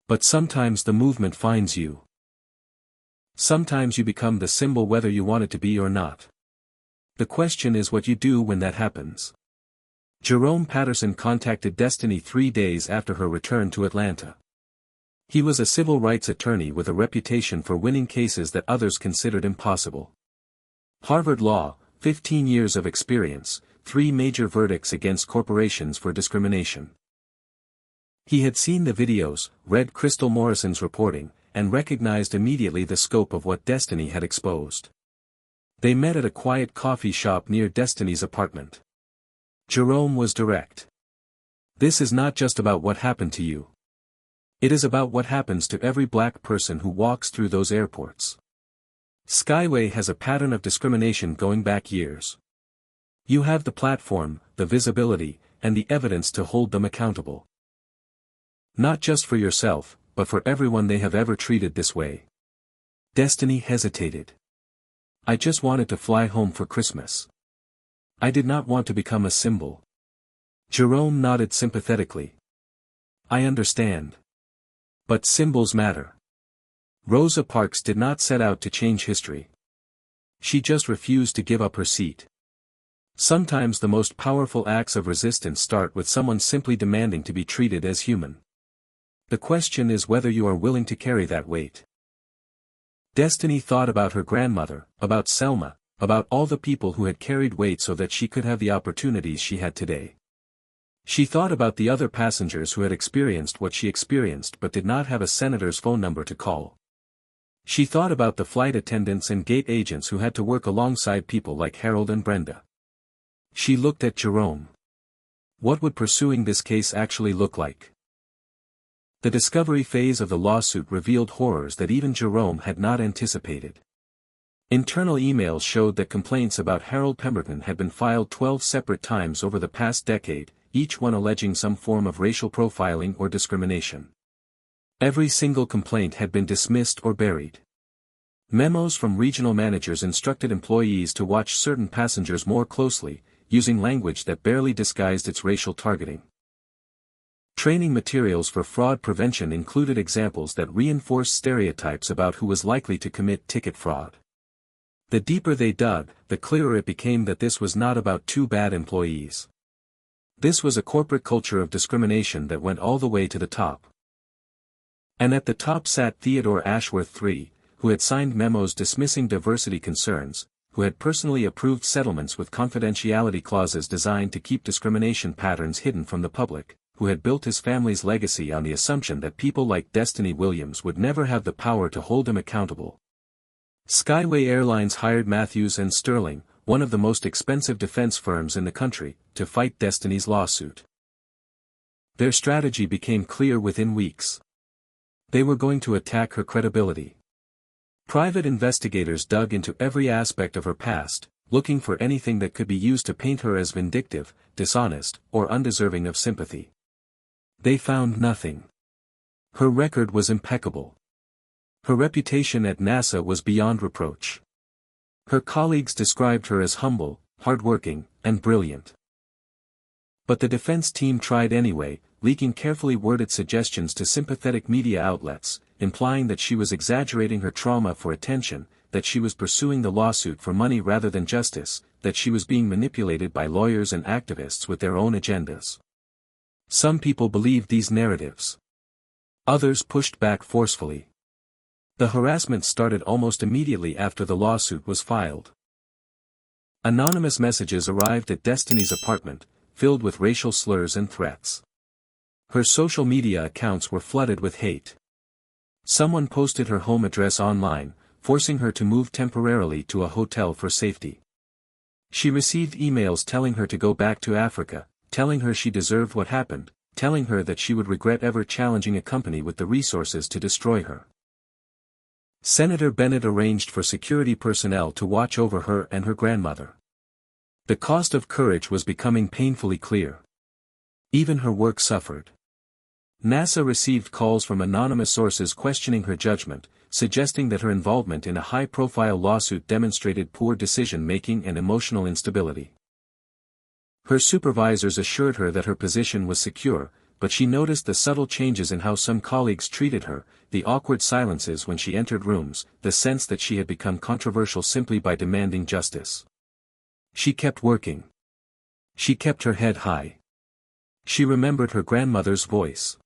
S1: But sometimes the movement finds you. Sometimes you become the symbol whether you want it to be or not. The question is what you do when that happens. Jerome Patterson contacted Destiny 3 days after her return to Atlanta. He was a civil rights attorney with a reputation for winning cases that others considered impossible. Harvard Law, 15 years of experience, 3 major verdicts against corporations for discrimination. He had seen the videos, read Crystal Morrison's reporting, and recognized immediately the scope of what Destiny had exposed. They met at a quiet coffee shop near Destiny's apartment. Jerome was direct. "This is not just about what happened to you. It is about what happens to every black person who walks through those airports. Skyway has a pattern of discrimination going back years. You have the platform, the visibility, and the evidence to hold them accountable. Not just for yourself, but for everyone they have ever treated this way." Destiny hesitated. "I just wanted to fly home for Christmas. I did not want to become a symbol." Jerome nodded sympathetically. "I understand. But symbols matter. Rosa Parks did not set out to change history. She just refused to give up her seat. Sometimes the most powerful acts of resistance start with someone simply demanding to be treated as human. The question is whether you are willing to carry that weight." Destiny thought about her grandmother, about Selma, about all the people who had carried weight so that she could have the opportunities she had today. She thought about the other passengers who had experienced what she experienced but did not have a senator's phone number to call. She thought about the flight attendants and gate agents who had to work alongside people like Harold and Brenda. She looked at Jerome. What would pursuing this case actually look like? The discovery phase of the lawsuit revealed horrors that even Jerome had not anticipated. Internal emails showed that complaints about Harold Pemberton had been filed 12 separate times over the past decade, each one alleging some form of racial profiling or discrimination. Every single complaint had been dismissed or buried. Memos from regional managers instructed employees to watch certain passengers more closely, using language that barely disguised its racial targeting. Training materials for fraud prevention included examples that reinforced stereotypes about who was likely to commit ticket fraud. The deeper they dug, the clearer it became that this was not about 2 bad employees. This was a corporate culture of discrimination that went all the way to the top. And at the top sat Theodore Ashworth III, who had signed memos dismissing diversity concerns, who had personally approved settlements with confidentiality clauses designed to keep discrimination patterns hidden from the public, who had built his family's legacy on the assumption that people like Destiny Williams would never have the power to hold him accountable. Skyway Airlines hired Matthews and Sterling, one of the most expensive defense firms in the country, to fight Destiny's lawsuit. Their strategy became clear within weeks. They were going to attack her credibility. Private investigators dug into every aspect of her past, looking for anything that could be used to paint her as vindictive, dishonest, or undeserving of sympathy. They found nothing. Her record was impeccable. Her reputation at NASA was beyond reproach. Her colleagues described her as humble, hardworking, and brilliant. But the defense team tried anyway, leaking carefully worded suggestions to sympathetic media outlets, implying that she was exaggerating her trauma for attention, that she was pursuing the lawsuit for money rather than justice, that she was being manipulated by lawyers and activists with their own agendas. Some people believed these narratives. Others pushed back forcefully. The harassment started almost immediately after the lawsuit was filed. Anonymous messages arrived at Destiny's apartment, filled with racial slurs and threats. Her social media accounts were flooded with hate. Someone posted her home address online, forcing her to move temporarily to a hotel for safety. She received emails telling her to go back to Africa, telling her she deserved what happened, telling her that she would regret ever challenging a company with the resources to destroy her. Senator Bennett arranged for security personnel to watch over her and her grandmother. The cost of courage was becoming painfully clear. Even her work suffered. NASA received calls from anonymous sources questioning her judgment, suggesting that her involvement in a high-profile lawsuit demonstrated poor decision-making and emotional instability. Her supervisors assured her that her position was secure, but she noticed the subtle changes in how some colleagues treated her, the awkward silences when she entered rooms, the sense that she had become controversial simply by demanding justice. She kept working. She kept her head high. She remembered her grandmother's voice.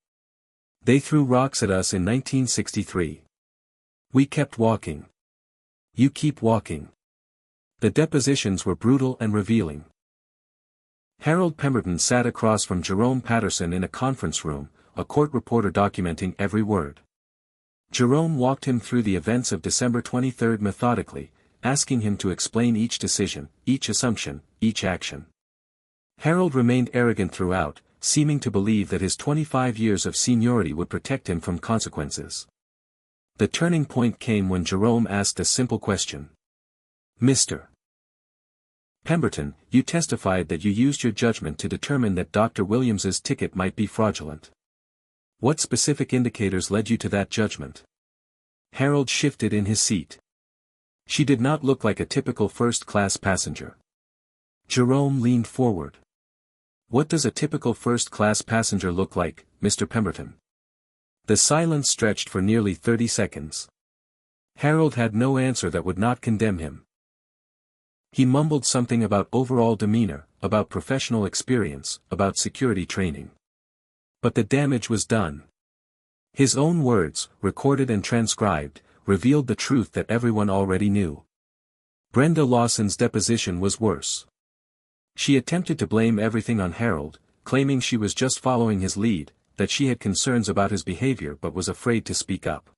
S1: They threw rocks at us in 1963. We kept walking. You keep walking. The depositions were brutal and revealing. Harold Pemberton sat across from Jerome Patterson in a conference room, a court reporter documenting every word. Jerome walked him through the events of December 23 methodically, asking him to explain each decision, each assumption, each action. Harold remained arrogant throughout, seeming to believe that his 25 years of seniority would protect him from consequences. The turning point came when Jerome asked a simple question. Mr. Pemberton, you testified that you used your judgment to determine that Dr. Williams's ticket might be fraudulent. What specific indicators led you to that judgment? Harold shifted in his seat. She did not look like a typical first-class passenger. Jerome leaned forward. What does a typical first-class passenger look like, Mr. Pemberton? The silence stretched for nearly 30 seconds. Harold had no answer that would not condemn him. He mumbled something about overall demeanor, about professional experience, about security training. But the damage was done. His own words, recorded and transcribed, revealed the truth that everyone already knew. Brenda Lawson's deposition was worse. She attempted to blame everything on Harold, claiming she was just following his lead, that she had concerns about his behavior but was afraid to speak up.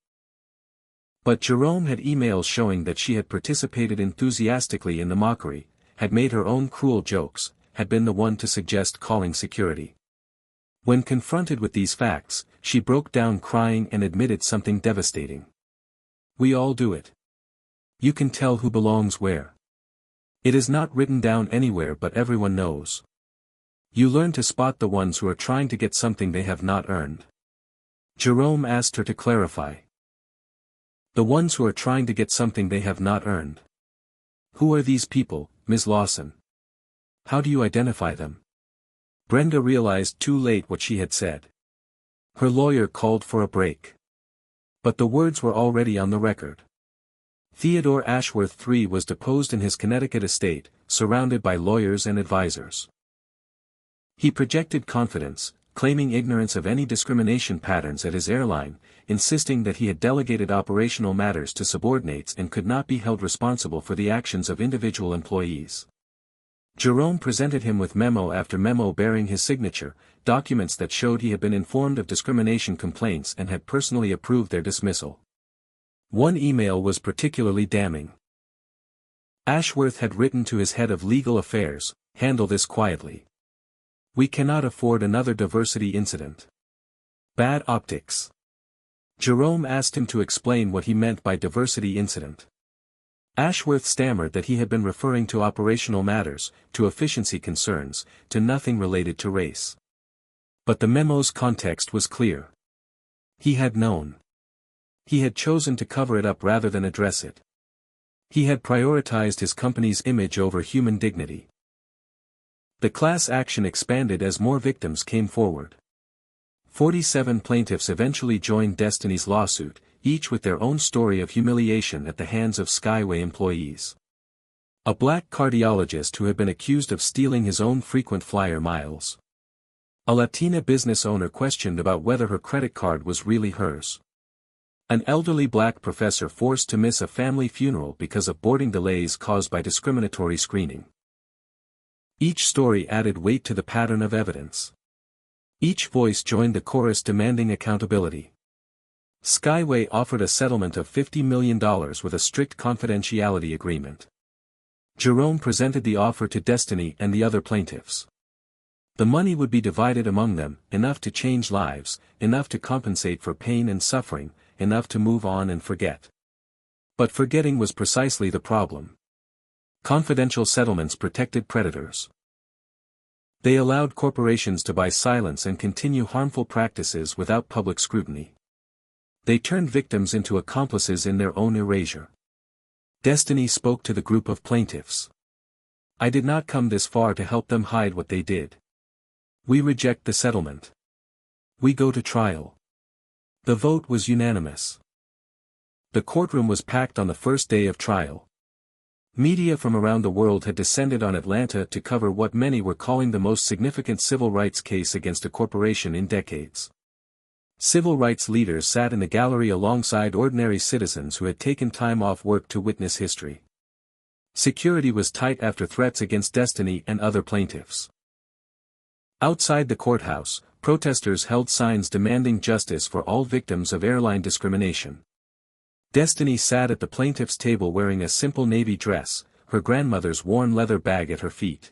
S1: But Jerome had emails showing that she had participated enthusiastically in the mockery, had made her own cruel jokes, had been the one to suggest calling security. When confronted with these facts, she broke down crying and admitted something devastating. We all do it. You can tell who belongs where. It is not written down anywhere but everyone knows. You learn to spot the ones who are trying to get something they have not earned. Jerome asked her to clarify. The ones who are trying to get something they have not earned. Who are these people, Ms. Lawson? How do you identify them? Brenda realized too late what she had said. Her lawyer called for a break. But the words were already on the record. Theodore Ashworth III was deposed in his Connecticut estate, surrounded by lawyers and advisors. He projected confidence, claiming ignorance of any discrimination patterns at his airline, insisting that he had delegated operational matters to subordinates and could not be held responsible for the actions of individual employees. Jerome presented him with memo after memo bearing his signature, documents that showed he had been informed of discrimination complaints and had personally approved their dismissal. One email was particularly damning. Ashworth had written to his head of legal affairs, "Handle this quietly. We cannot afford another diversity incident. Bad optics." Jerome asked him to explain what he meant by diversity incident. Ashworth stammered that he had been referring to operational matters, to efficiency concerns, to nothing related to race. But the memo's context was clear. He had known. He had chosen to cover it up rather than address it. He had prioritized his company's image over human dignity. The class action expanded as more victims came forward. 47 plaintiffs eventually joined Destiny's lawsuit, each with their own story of humiliation at the hands of Skyway employees. A black cardiologist who had been accused of stealing his own frequent flyer miles. A Latina business owner questioned about whether her credit card was really hers. An elderly black professor forced to miss a family funeral because of boarding delays caused by discriminatory screening. Each story added weight to the pattern of evidence. Each voice joined the chorus demanding accountability. Skyway offered a settlement of $50 million with a strict confidentiality agreement. Jerome presented the offer to Destiny and the other plaintiffs. The money would be divided among them, enough to change lives, enough to compensate for pain and suffering, enough to move on and forget. But forgetting was precisely the problem. Confidential settlements protected predators. They allowed corporations to buy silence and continue harmful practices without public scrutiny. They turned victims into accomplices in their own erasure. Destiny spoke to the group of plaintiffs. I did not come this far to help them hide what they did. We reject the settlement. We go to trial. The vote was unanimous. The courtroom was packed on the first day of trial. Media from around the world had descended on Atlanta to cover what many were calling the most significant civil rights case against a corporation in decades. Civil rights leaders sat in the gallery alongside ordinary citizens who had taken time off work to witness history. Security was tight after threats against Destiny and other plaintiffs. Outside the courthouse, protesters held signs demanding justice for all victims of airline discrimination. Destiny sat at the plaintiff's table wearing a simple navy dress, her grandmother's worn leather bag at her feet.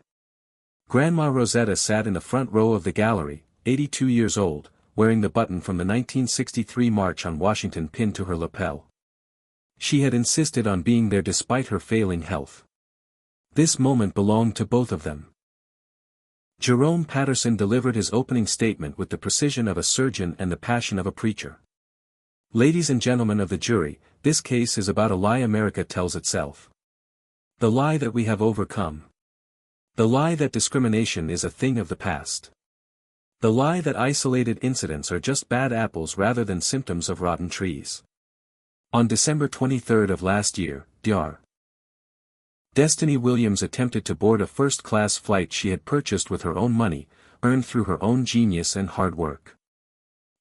S1: Grandma Rosetta sat in the front row of the gallery, 82 years old, wearing the button from the 1963 March on Washington pinned to her lapel. She had insisted on being there despite her failing health. This moment belonged to both of them. Jerome Patterson delivered his opening statement with the precision of a surgeon and the passion of a preacher. Ladies and gentlemen of the jury, this case is about a lie America tells itself. The lie that we have overcome. The lie that discrimination is a thing of the past. The lie that isolated incidents are just bad apples rather than symptoms of rotten trees. On December 23 of last year, Dr. Destiny Williams attempted to board a first-class flight she had purchased with her own money, earned through her own genius and hard work.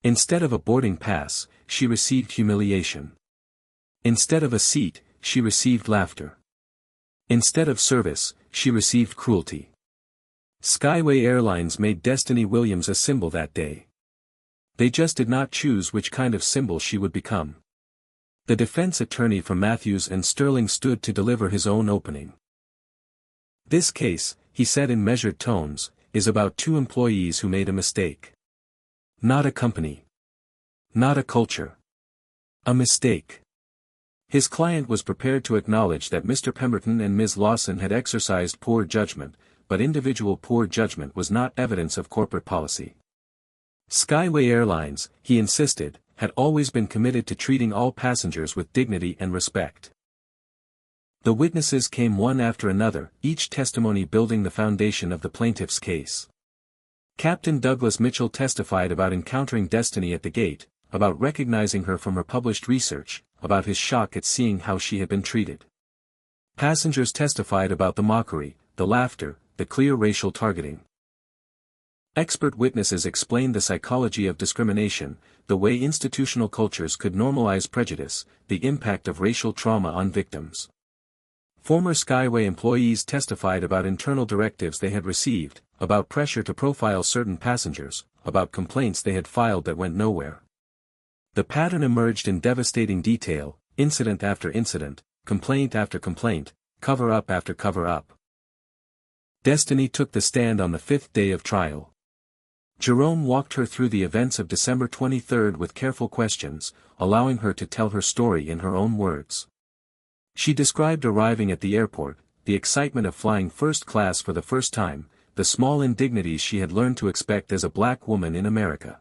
S1: Instead of a boarding pass, she received humiliation. Instead of a seat, she received laughter. Instead of service, she received cruelty. Skyway Airlines made Destiny Williams a symbol that day. They just did not choose which kind of symbol she would become. The defense attorney from Matthews and Sterling stood to deliver his own opening. This case, he said in measured tones, is about two employees who made a mistake. Not a company. Not a culture. A mistake. His client was prepared to acknowledge that Mr. Pemberton and Ms. Lawson had exercised poor judgment, but individual poor judgment was not evidence of corporate policy. Skyway Airlines, he insisted, had always been committed to treating all passengers with dignity and respect. The witnesses came one after another, each testimony building the foundation of the plaintiff's case. Captain Douglas Mitchell testified about encountering Destiny at the gate, about recognizing her from her published research, about his shock at seeing how she had been treated. Passengers testified about the mockery, the laughter, the clear racial targeting. Expert witnesses explained the psychology of discrimination, the way institutional cultures could normalize prejudice, the impact of racial trauma on victims. Former Skyway employees testified about internal directives they had received, about pressure to profile certain passengers, about complaints they had filed that went nowhere. The pattern emerged in devastating detail, incident after incident, complaint after complaint, cover-up after cover-up. Destiny took the stand on the fifth day of trial. Jerome walked her through the events of December 23 with careful questions, allowing her to tell her story in her own words. She described arriving at the airport, the excitement of flying first class for the first time, the small indignities she had learned to expect as a black woman in America.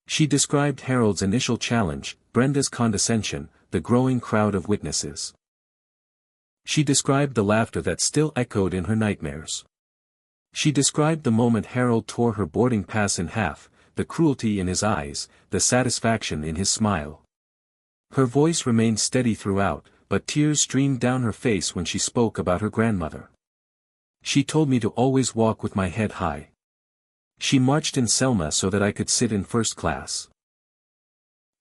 S1: She described Harold's initial challenge, Brenda's condescension, the growing crowd of witnesses. She described the laughter that still echoed in her nightmares. She described the moment Harold tore her boarding pass in half, the cruelty in his eyes, the satisfaction in his smile. Her voice remained steady throughout, but tears streamed down her face when she spoke about her grandmother. She told me to always walk with my head high. She marched in Selma so that I could sit in first class.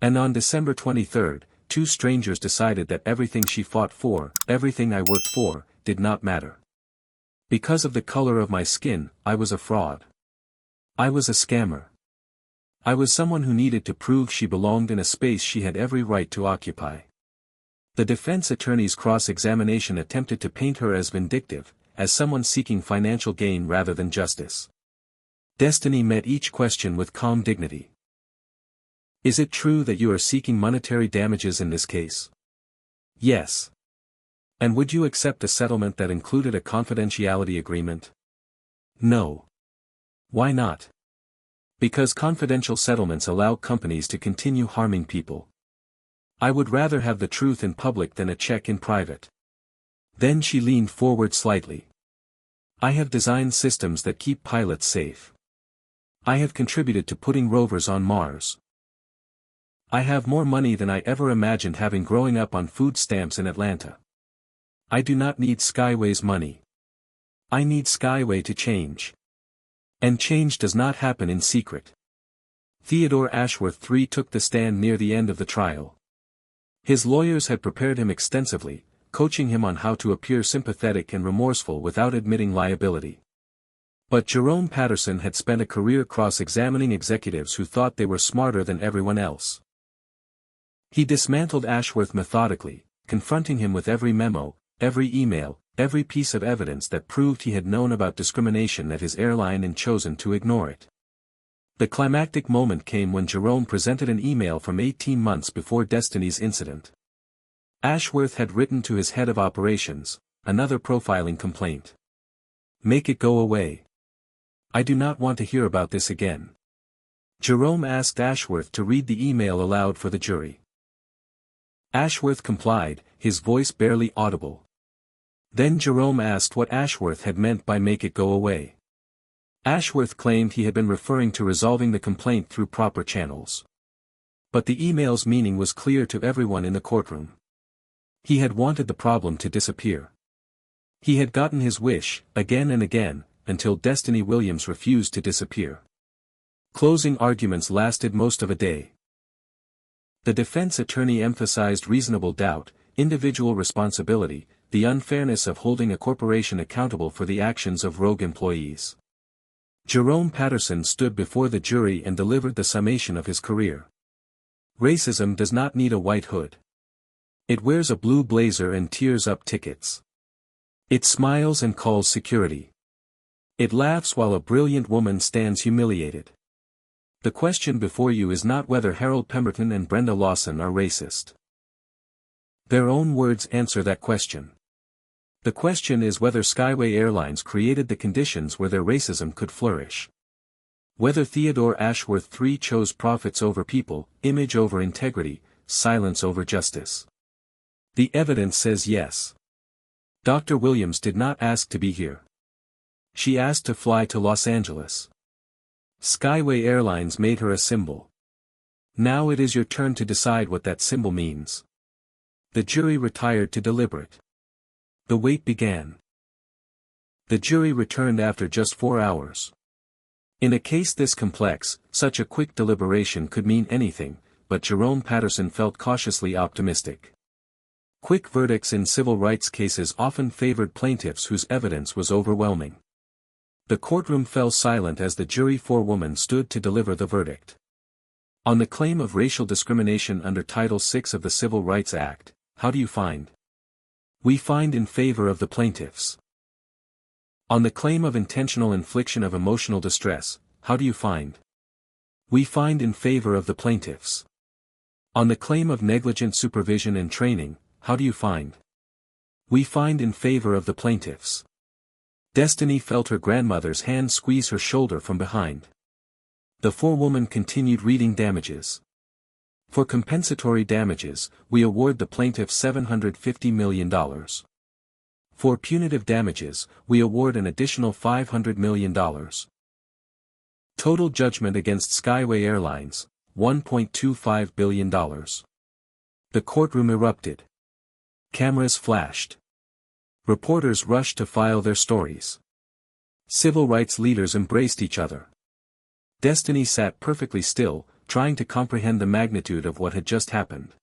S1: And on December 23, two strangers decided that everything she fought for, everything I worked for, did not matter. Because of the color of my skin, I was a fraud. I was a scammer. I was someone who needed to prove she belonged in a space she had every right to occupy. The defense attorney's cross-examination attempted to paint her as vindictive, as someone seeking financial gain rather than justice. Destiny met each question with calm dignity. Is it true that you are seeking monetary damages in this case? Yes. And would you accept a settlement that included a confidentiality agreement? No. Why not? Because confidential settlements allow companies to continue harming people. I would rather have the truth in public than a check in private. Then she leaned forward slightly. I have designed systems that keep pilots safe. I have contributed to putting rovers on Mars. I have more money than I ever imagined having growing up on food stamps in Atlanta. I do not need Skyway's money. I need Skyway to change. And change does not happen in secret. Theodore Ashworth III took the stand near the end of the trial. His lawyers had prepared him extensively, coaching him on how to appear sympathetic and remorseful without admitting liability. But Jerome Patterson had spent a career cross-examining executives who thought they were smarter than everyone else. He dismantled Ashworth methodically, confronting him with every memo, every email, every piece of evidence that proved he had known about discrimination at his airline and chosen to ignore it. The climactic moment came when Jerome presented an email from 18 months before Destiny's incident. Ashworth had written to his head of operations, another profiling complaint. Make it go away. I do not want to hear about this again. Jerome asked Ashworth to read the email aloud for the jury. Ashworth complied, his voice barely audible. Then Jerome asked what Ashworth had meant by make it go away. Ashworth claimed he had been referring to resolving the complaint through proper channels. But the email's meaning was clear to everyone in the courtroom. He had wanted the problem to disappear. He had gotten his wish, again and again, until Destiny Williams refused to disappear. Closing arguments lasted most of a day. The defense attorney emphasized reasonable doubt, individual responsibility, the unfairness of holding a corporation accountable for the actions of rogue employees. Jerome Patterson stood before the jury and delivered the summation of his career. Racism does not need a white hood. It wears a blue blazer and tears up tickets. It smiles and calls security. It laughs while a brilliant woman stands humiliated. The question before you is not whether Harold Pemberton and Brenda Lawson are racist. Their own words answer that question. The question is whether Skyway Airlines created the conditions where their racism could flourish. Whether Theodore Ashworth III chose profits over people, image over integrity, silence over justice. The evidence says yes. Dr. Williams did not ask to be here. She asked to fly to Los Angeles. Skyway Airlines made her a symbol. Now it is your turn to decide what that symbol means. The jury retired to deliberate. The wait began. The jury returned after just 4 hours. In a case this complex, such a quick deliberation could mean anything, but Jerome Patterson felt cautiously optimistic. Quick verdicts in civil rights cases often favored plaintiffs whose evidence was overwhelming. The courtroom fell silent as the jury forewoman stood to deliver the verdict. On the claim of racial discrimination under Title VI of the Civil Rights Act, how do you find? We find in favor of the plaintiffs. On the claim of intentional infliction of emotional distress, how do you find? We find in favor of the plaintiffs. On the claim of negligent supervision and training, how do you find? We find in favor of the plaintiffs. Destiny felt her grandmother's hand squeeze her shoulder from behind. The forewoman continued reading damages. For compensatory damages, we award the plaintiff $750 million. For punitive damages, we award an additional $500 million. Total judgment against Skyway Airlines, $1.25 billion. The courtroom erupted. Cameras flashed. Reporters rushed to file their stories. Civil rights leaders embraced each other. Destiny sat perfectly still, trying to comprehend the magnitude of what had just happened.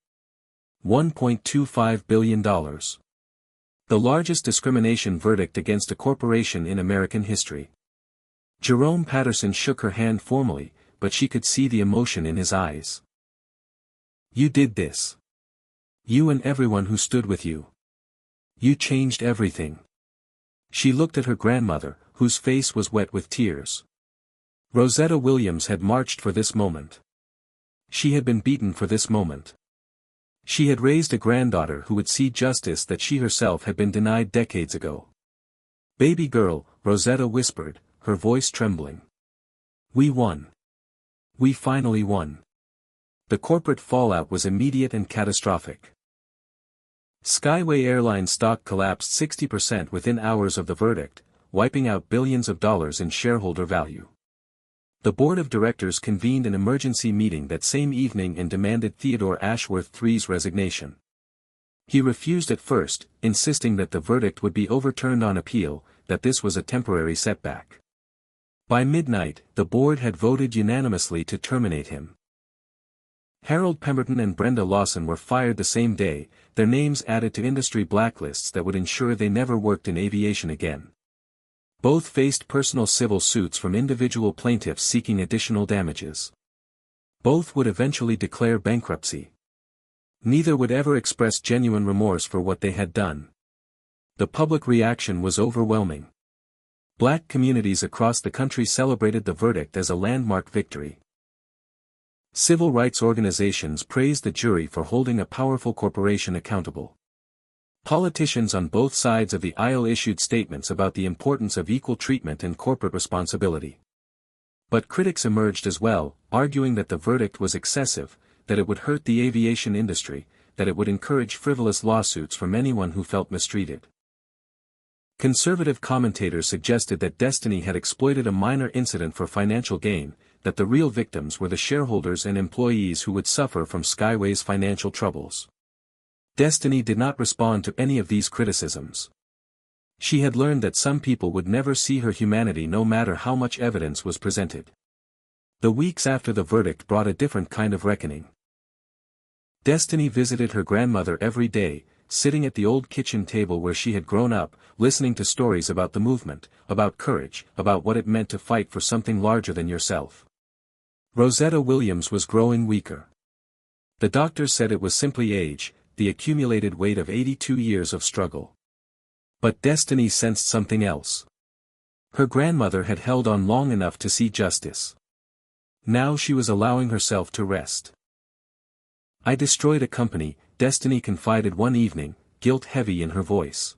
S1: $1.25 billion. The largest discrimination verdict against a corporation in American history. Jerome Patterson shook her hand formally, but she could see the emotion in his eyes. You did this. You and everyone who stood with you. You changed everything. She looked at her grandmother, whose face was wet with tears. Rosetta Williams had marched for this moment. She had been beaten for this moment. She had raised a granddaughter who would see justice that she herself had been denied decades ago. Baby girl, Rosetta whispered, her voice trembling. We won. We finally won. The corporate fallout was immediate and catastrophic. Skyway Airline stock collapsed 60% within hours of the verdict, wiping out billions of dollars in shareholder value. The board of directors convened an emergency meeting that same evening and demanded Theodore Ashworth III's resignation. He refused at first, insisting that the verdict would be overturned on appeal, that this was a temporary setback. By midnight, the board had voted unanimously to terminate him. Harold Pemberton and Brenda Lawson were fired the same day, their names added to industry blacklists that would ensure they never worked in aviation again. Both faced personal civil suits from individual plaintiffs seeking additional damages. Both would eventually declare bankruptcy. Neither would ever express genuine remorse for what they had done. The public reaction was overwhelming. Black communities across the country celebrated the verdict as a landmark victory. Civil rights organizations praised the jury for holding a powerful corporation accountable. Politicians on both sides of the aisle issued statements about the importance of equal treatment and corporate responsibility. But critics emerged as well, arguing that the verdict was excessive, that it would hurt the aviation industry, that it would encourage frivolous lawsuits from anyone who felt mistreated. Conservative commentators suggested that Destiny had exploited a minor incident for financial gain, that the real victims were the shareholders and employees who would suffer from Skyway's financial troubles. Destiny did not respond to any of these criticisms. She had learned that some people would never see her humanity no matter how much evidence was presented. The weeks after the verdict brought a different kind of reckoning. Destiny visited her grandmother every day, sitting at the old kitchen table where she had grown up, listening to stories about the movement, about courage, about what it meant to fight for something larger than yourself. Rosetta Williams was growing weaker. The doctors said it was simply age, the accumulated weight of 82 years of struggle. But Destiny sensed something else. Her grandmother had held on long enough to see justice. Now she was allowing herself to rest. I destroyed a company, Destiny confided one evening, guilt heavy in her voice.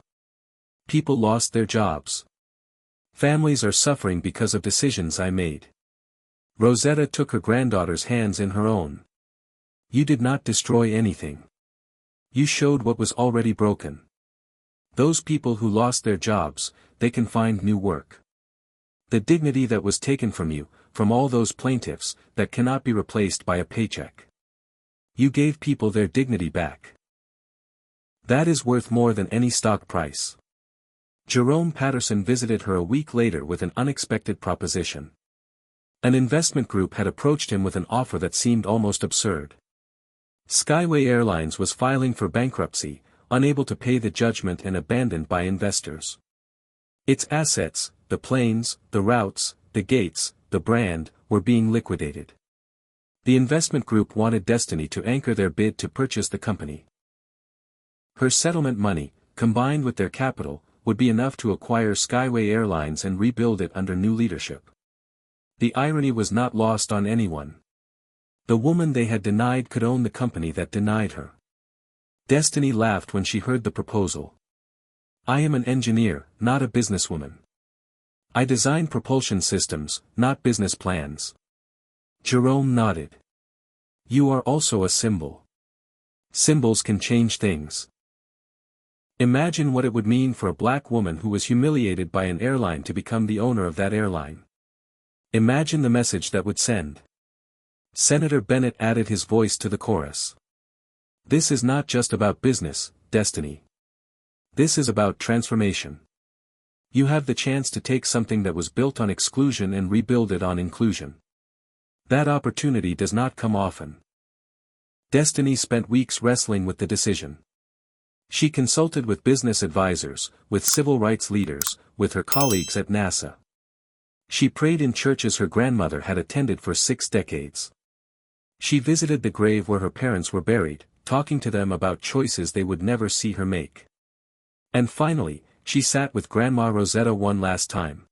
S1: People lost their jobs. Families are suffering because of decisions I made. Rosetta took her granddaughter's hands in her own. You did not destroy anything. You showed what was already broken. Those people who lost their jobs, they can find new work. The dignity that was taken from you, from all those plaintiffs, that cannot be replaced by a paycheck. You gave people their dignity back. That is worth more than any stock price. Jerome Patterson visited her a week later with an unexpected proposition. An investment group had approached him with an offer that seemed almost absurd. Skyway Airlines was filing for bankruptcy, unable to pay the judgment and abandoned by investors. Its assets, the planes, the routes, the gates, the brand, were being liquidated. The investment group wanted Destiny to anchor their bid to purchase the company. Her settlement money, combined with their capital, would be enough to acquire Skyway Airlines and rebuild it under new leadership. The irony was not lost on anyone. The woman they had denied could own the company that denied her. Destiny laughed when she heard the proposal. I am an engineer, not a businesswoman. I design propulsion systems, not business plans. Jerome nodded. You are also a symbol. Symbols can change things. Imagine what it would mean for a black woman who was humiliated by an airline to become the owner of that airline. Imagine the message that would send. Senator Bennett added his voice to the chorus. This is not just about business, Destiny. This is about transformation. You have the chance to take something that was built on exclusion and rebuild it on inclusion. That opportunity does not come often. Destiny spent weeks wrestling with the decision. She consulted with business advisors, with civil rights leaders, with her colleagues at NASA. She prayed in churches her grandmother had attended for 6 decades. She visited the grave where her parents were buried, talking to them about choices they would never see her make. And finally, she sat with Grandma Rosetta one last time.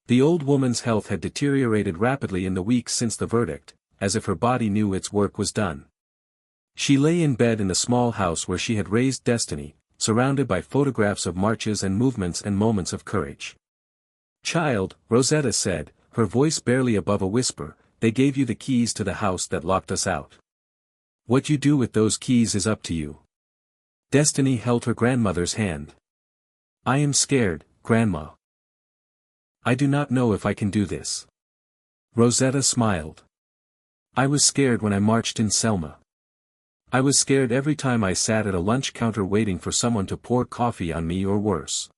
S1: The old woman's health had deteriorated rapidly in the weeks since the verdict, as if her body knew its work was done. She lay in bed in the small house where she had raised Destiny, surrounded by photographs of marches and movements and moments of courage. "Child," Rosetta said, her voice barely above a whisper, "they gave you the keys to the house that locked us out. What you do with those keys is up to you." Destiny held her grandmother's hand. "I am scared, Grandma. I do not know if I can do this." Rosetta smiled. "I was scared when I marched in Selma. I was scared every time I sat at a lunch counter waiting for someone to pour coffee on me or worse.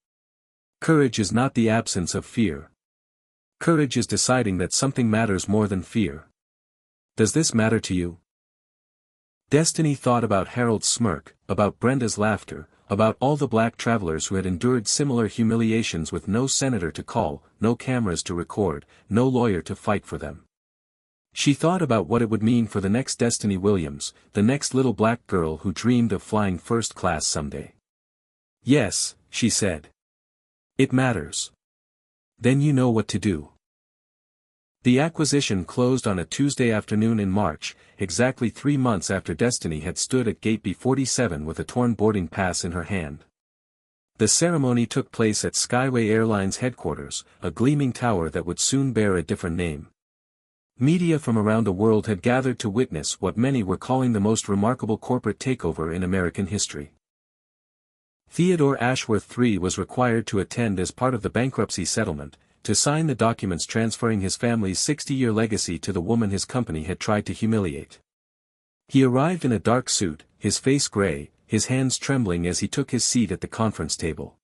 S1: Courage is not the absence of fear. Courage is deciding that something matters more than fear. Does this matter to you?" Destiny thought about Harold's smirk, about Brenda's laughter, about all the black travelers who had endured similar humiliations with no senator to call, no cameras to record, no lawyer to fight for them. She thought about what it would mean for the next Destiny Williams, the next little black girl who dreamed of flying first class someday. "Yes," she said. "It matters. Then you know what to do." The acquisition closed on a Tuesday afternoon in March, exactly 3 months after Destiny had stood at Gate B-47 with a torn boarding pass in her hand. The ceremony took place at Skyway Airlines headquarters, a gleaming tower that would soon bear a different name. Media from around the world had gathered to witness what many were calling the most remarkable corporate takeover in American history. Theodore Ashworth III was required to attend as part of the bankruptcy settlement, to sign the documents transferring his family's 60-year legacy to the woman his company had tried to humiliate. He arrived in a dark suit, his face gray, his hands trembling as he took his seat at the conference table.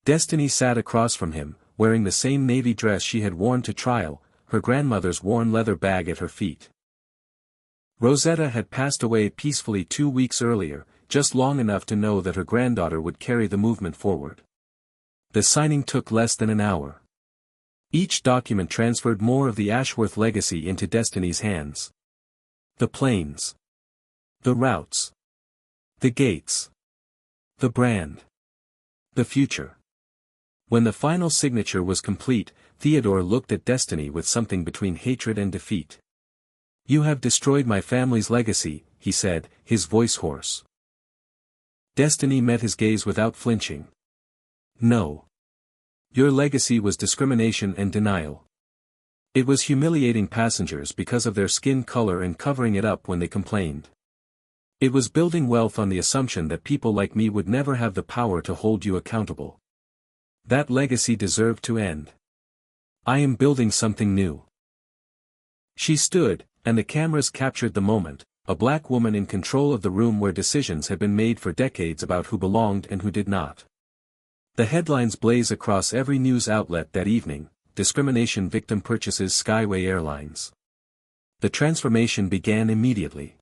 S1: Destiny sat across from him, wearing the same navy dress she had worn to trial, her grandmother's worn leather bag at her feet. Rosetta had passed away peacefully 2 weeks earlier, just long enough to know that her granddaughter would carry the movement forward. The signing took less than an hour. Each document transferred more of the Ashworth legacy into Destiny's hands. The planes. The routes. The gates. The brand. The future. When the final signature was complete, Theodore looked at Destiny with something between hatred and defeat. "You have destroyed my family's legacy," he said, his voice hoarse. Destiny met his gaze without flinching. "No. Your legacy was discrimination and denial. It was humiliating passengers because of their skin color and covering it up when they complained. It was building wealth on the assumption that people like me would never have the power to hold you accountable. That legacy deserved to end. I am building something new." She stood, and the cameras captured the moment, a black woman in control of the room where decisions had been made for decades about who belonged and who did not. The headlines blaze across every news outlet that evening: "Discrimination Victim Purchases Skyway Airlines." The transformation began immediately.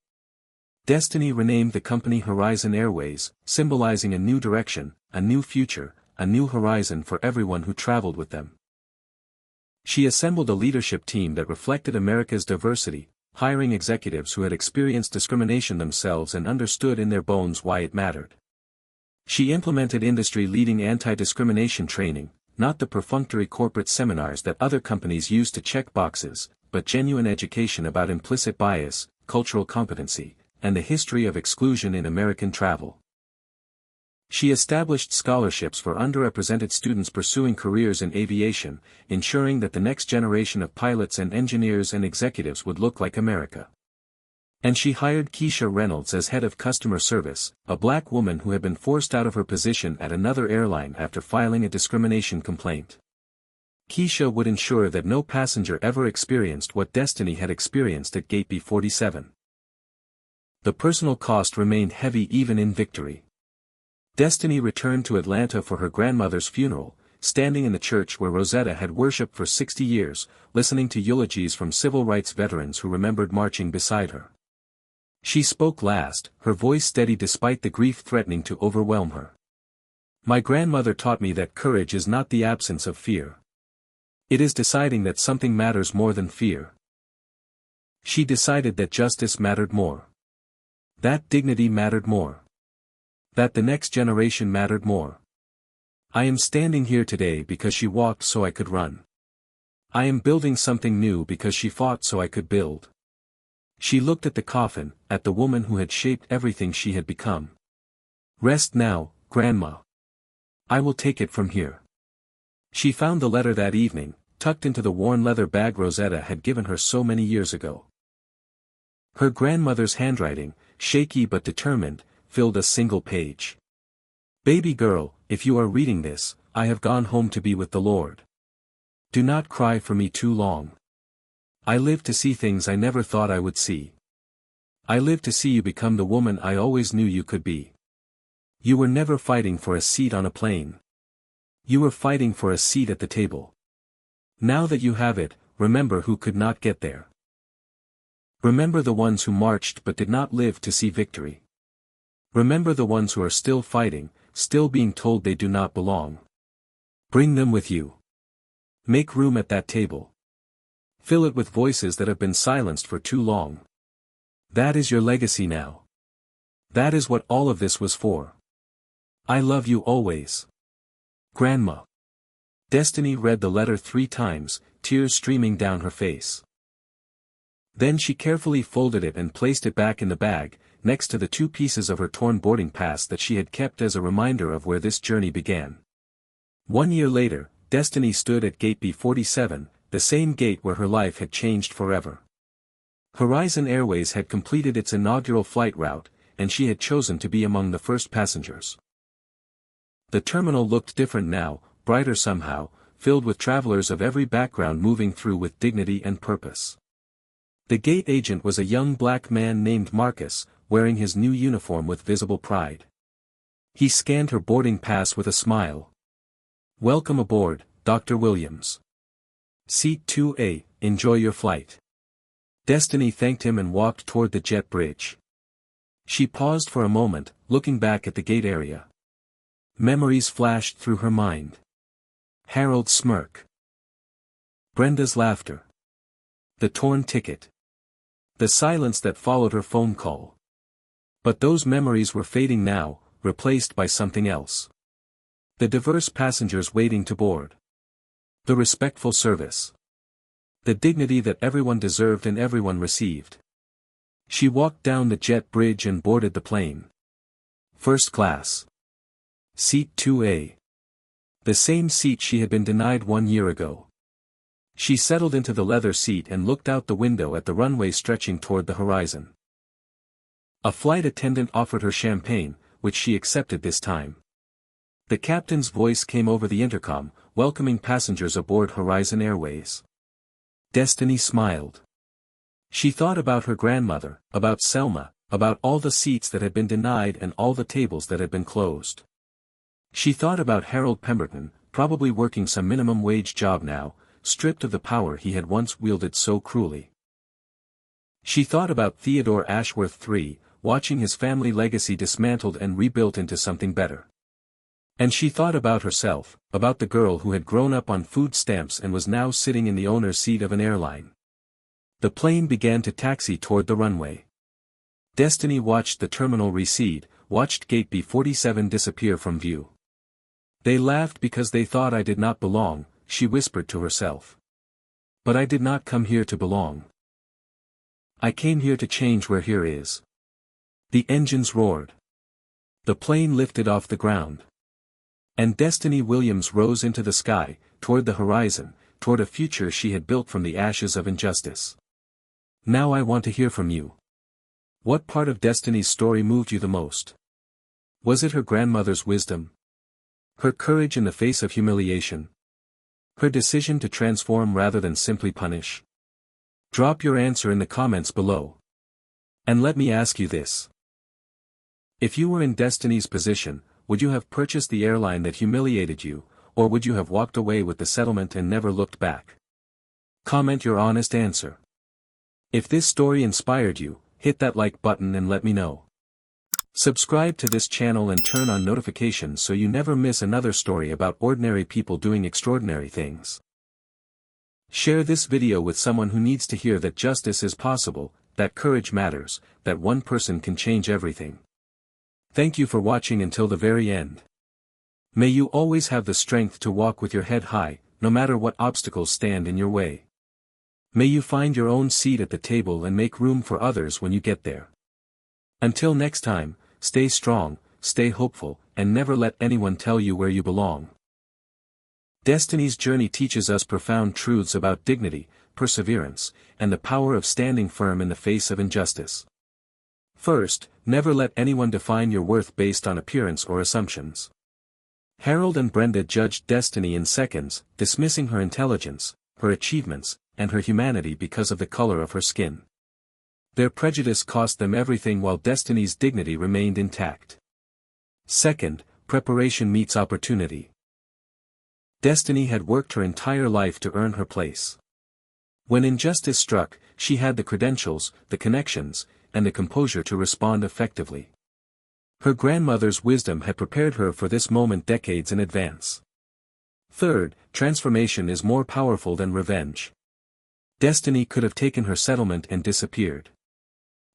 S1: Destiny renamed the company Horizon Airways, symbolizing a new direction, a new future, a new horizon for everyone who traveled with them. She assembled a leadership team that reflected America's diversity, hiring executives who had experienced discrimination themselves and understood in their bones why it mattered. She implemented industry-leading anti-discrimination training, not the perfunctory corporate seminars that other companies use to check boxes, but genuine education about implicit bias, cultural competency, and the history of exclusion in American travel. She established scholarships for underrepresented students pursuing careers in aviation, ensuring that the next generation of pilots and engineers and executives would look like America. And she hired Keisha Reynolds as head of customer service, a black woman who had been forced out of her position at another airline after filing a discrimination complaint. Keisha would ensure that no passenger ever experienced what Destiny had experienced at Gate B-47. the personal cost remained heavy even in victory. Destiny returned to Atlanta for her grandmother's funeral, standing in the church where Rosetta had worshipped for 60 years, listening to eulogies from civil rights veterans who remembered marching beside her. She spoke last, her voice steady despite the grief threatening to overwhelm her. My grandmother taught me that courage is not the absence of fear. It is deciding that something matters more than fear. She decided that justice mattered more. That dignity mattered more. That the next generation mattered more. I am standing here today because she walked so I could run. I am building something new because she fought so I could build. She looked at the coffin, at the woman who had shaped everything she had become. Rest now, Grandma. I will take it from here. She found the letter that evening, tucked into the worn leather bag Rosetta had given her so many years ago. Her grandmother's handwriting, shaky but determined, filled a single page. Baby girl, if you are reading this, I have gone home to be with the Lord. Do not cry for me too long. I live to see things I never thought I would see. I live to see you become the woman I always knew you could be. You were never fighting for a seat on a plane. You were fighting for a seat at the table. Now that you have it, remember who could not get there. Remember the ones who marched but did not live to see victory. Remember the ones who are still fighting, still being told they do not belong. Bring them with you. Make room at that table. Fill it with voices that have been silenced for too long. That is your legacy now. That is what all of this was for. I love you always. Grandma. Destiny read the letter 3 times, tears streaming down her face. Then she carefully folded it and placed it back in the bag, next to the 2 pieces of her torn boarding pass that she had kept as a reminder of where this journey began. 1 year later, Destiny stood at gate B47, the same gate where her life had changed forever. Horizon Airways had completed its inaugural flight route, and she had chosen to be among the first passengers. The terminal looked different now, brighter somehow, filled with travelers of every background moving through with dignity and purpose. The gate agent was a young black man named Marcus, wearing his new uniform with visible pride. He scanned her boarding pass with a smile. Welcome aboard, Dr. Williams. Seat 2A, enjoy your flight. Destiny thanked him and walked toward the jet bridge. She paused for a moment, looking back at the gate area. Memories flashed through her mind. Harold's smirk. Brenda's laughter. The torn ticket. The silence that followed her phone call. But those memories were fading now, replaced by something else. The diverse passengers waiting to board. The respectful service. The dignity that everyone deserved and everyone received. She walked down the jet bridge and boarded the plane. First class. Seat 2A. The same seat she had been denied 1 year ago. She settled into the leather seat and looked out the window at the runway stretching toward the horizon. A flight attendant offered her champagne, which she accepted this time. The captain's voice came over the intercom, welcoming passengers aboard Horizon Airways. Destiny smiled. She thought about her grandmother, about Selma, about all the seats that had been denied and all the tables that had been closed. She thought about Harold Pemberton, probably working some minimum wage job now, stripped of the power he had once wielded so cruelly. She thought about Theodore Ashworth III, watching his family legacy dismantled and rebuilt into something better. And she thought about herself, about the girl who had grown up on food stamps and was now sitting in the owner's seat of an airline. The plane began to taxi toward the runway. Destiny watched the terminal recede, watched gate B47 disappear from view. They laughed because they thought I did not belong, she whispered to herself. But I did not come here to belong. I came here to change where here is. The engines roared. The plane lifted off the ground. And Destiny Williams rose into the sky, toward the horizon, toward a future she had built from the ashes of injustice. Now I want to hear from you. What part of Destiny's story moved you the most? Was it her grandmother's wisdom? Her courage in the face of humiliation? Her decision to transform rather than simply punish? Drop your answer in the comments below. And let me ask you this. If you were in Destiny's position, would you have purchased the airline that humiliated you, or would you have walked away with the settlement and never looked back? Comment your honest answer. If this story inspired you, hit that like button and let me know. Subscribe to this channel and turn on notifications so you never miss another story about ordinary people doing extraordinary things. Share this video with someone who needs to hear that justice is possible, that courage matters, that one person can change everything. Thank you for watching until the very end. May you always have the strength to walk with your head high, no matter what obstacles stand in your way. May you find your own seat at the table and make room for others when you get there. Until next time, stay strong, stay hopeful, and never let anyone tell you where you belong. Destiny's journey teaches us profound truths about dignity, perseverance, and the power of standing firm in the face of injustice. First, never let anyone define your worth based on appearance or assumptions. Harold and Brenda judged Destiny in seconds, dismissing her intelligence, her achievements, and her humanity because of the color of her skin. Their prejudice cost them everything while Destiny's dignity remained intact. Second, preparation meets opportunity. Destiny had worked her entire life to earn her place. When injustice struck, she had the credentials, the connections, and the composure to respond effectively. Her grandmother's wisdom had prepared her for this moment decades in advance. Third, transformation is more powerful than revenge. Destiny could have taken her settlement and disappeared.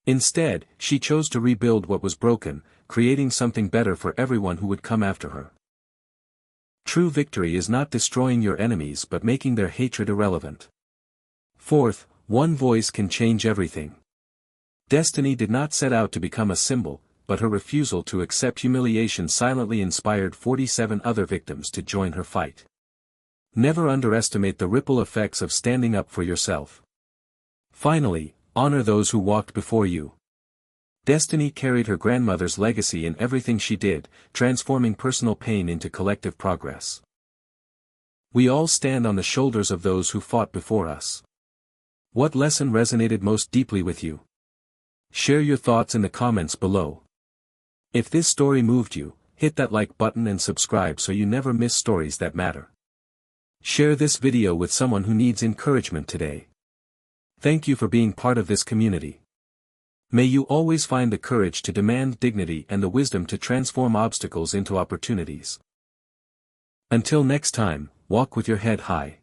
S1: Instead, she chose to rebuild what was broken, creating something better for everyone who would come after her. True victory is not destroying your enemies but making their hatred irrelevant. Fourth, one voice can change everything. Destiny did not set out to become a symbol, but her refusal to accept humiliation silently inspired 47 other victims to join her fight. Never underestimate the ripple effects of standing up for yourself. Finally, honor those who walked before you. Destiny carried her grandmother's legacy in everything she did, transforming personal pain into collective progress. We all stand on the shoulders of those who fought before us. What lesson resonated most deeply with you? Share your thoughts in the comments below. If this story moved you, hit that like button and subscribe so you never miss stories that matter. Share this video with someone who needs encouragement today. Thank you for being part of this community. May you always find the courage to demand dignity and the wisdom to transform obstacles into opportunities. Until next time, walk with your head high.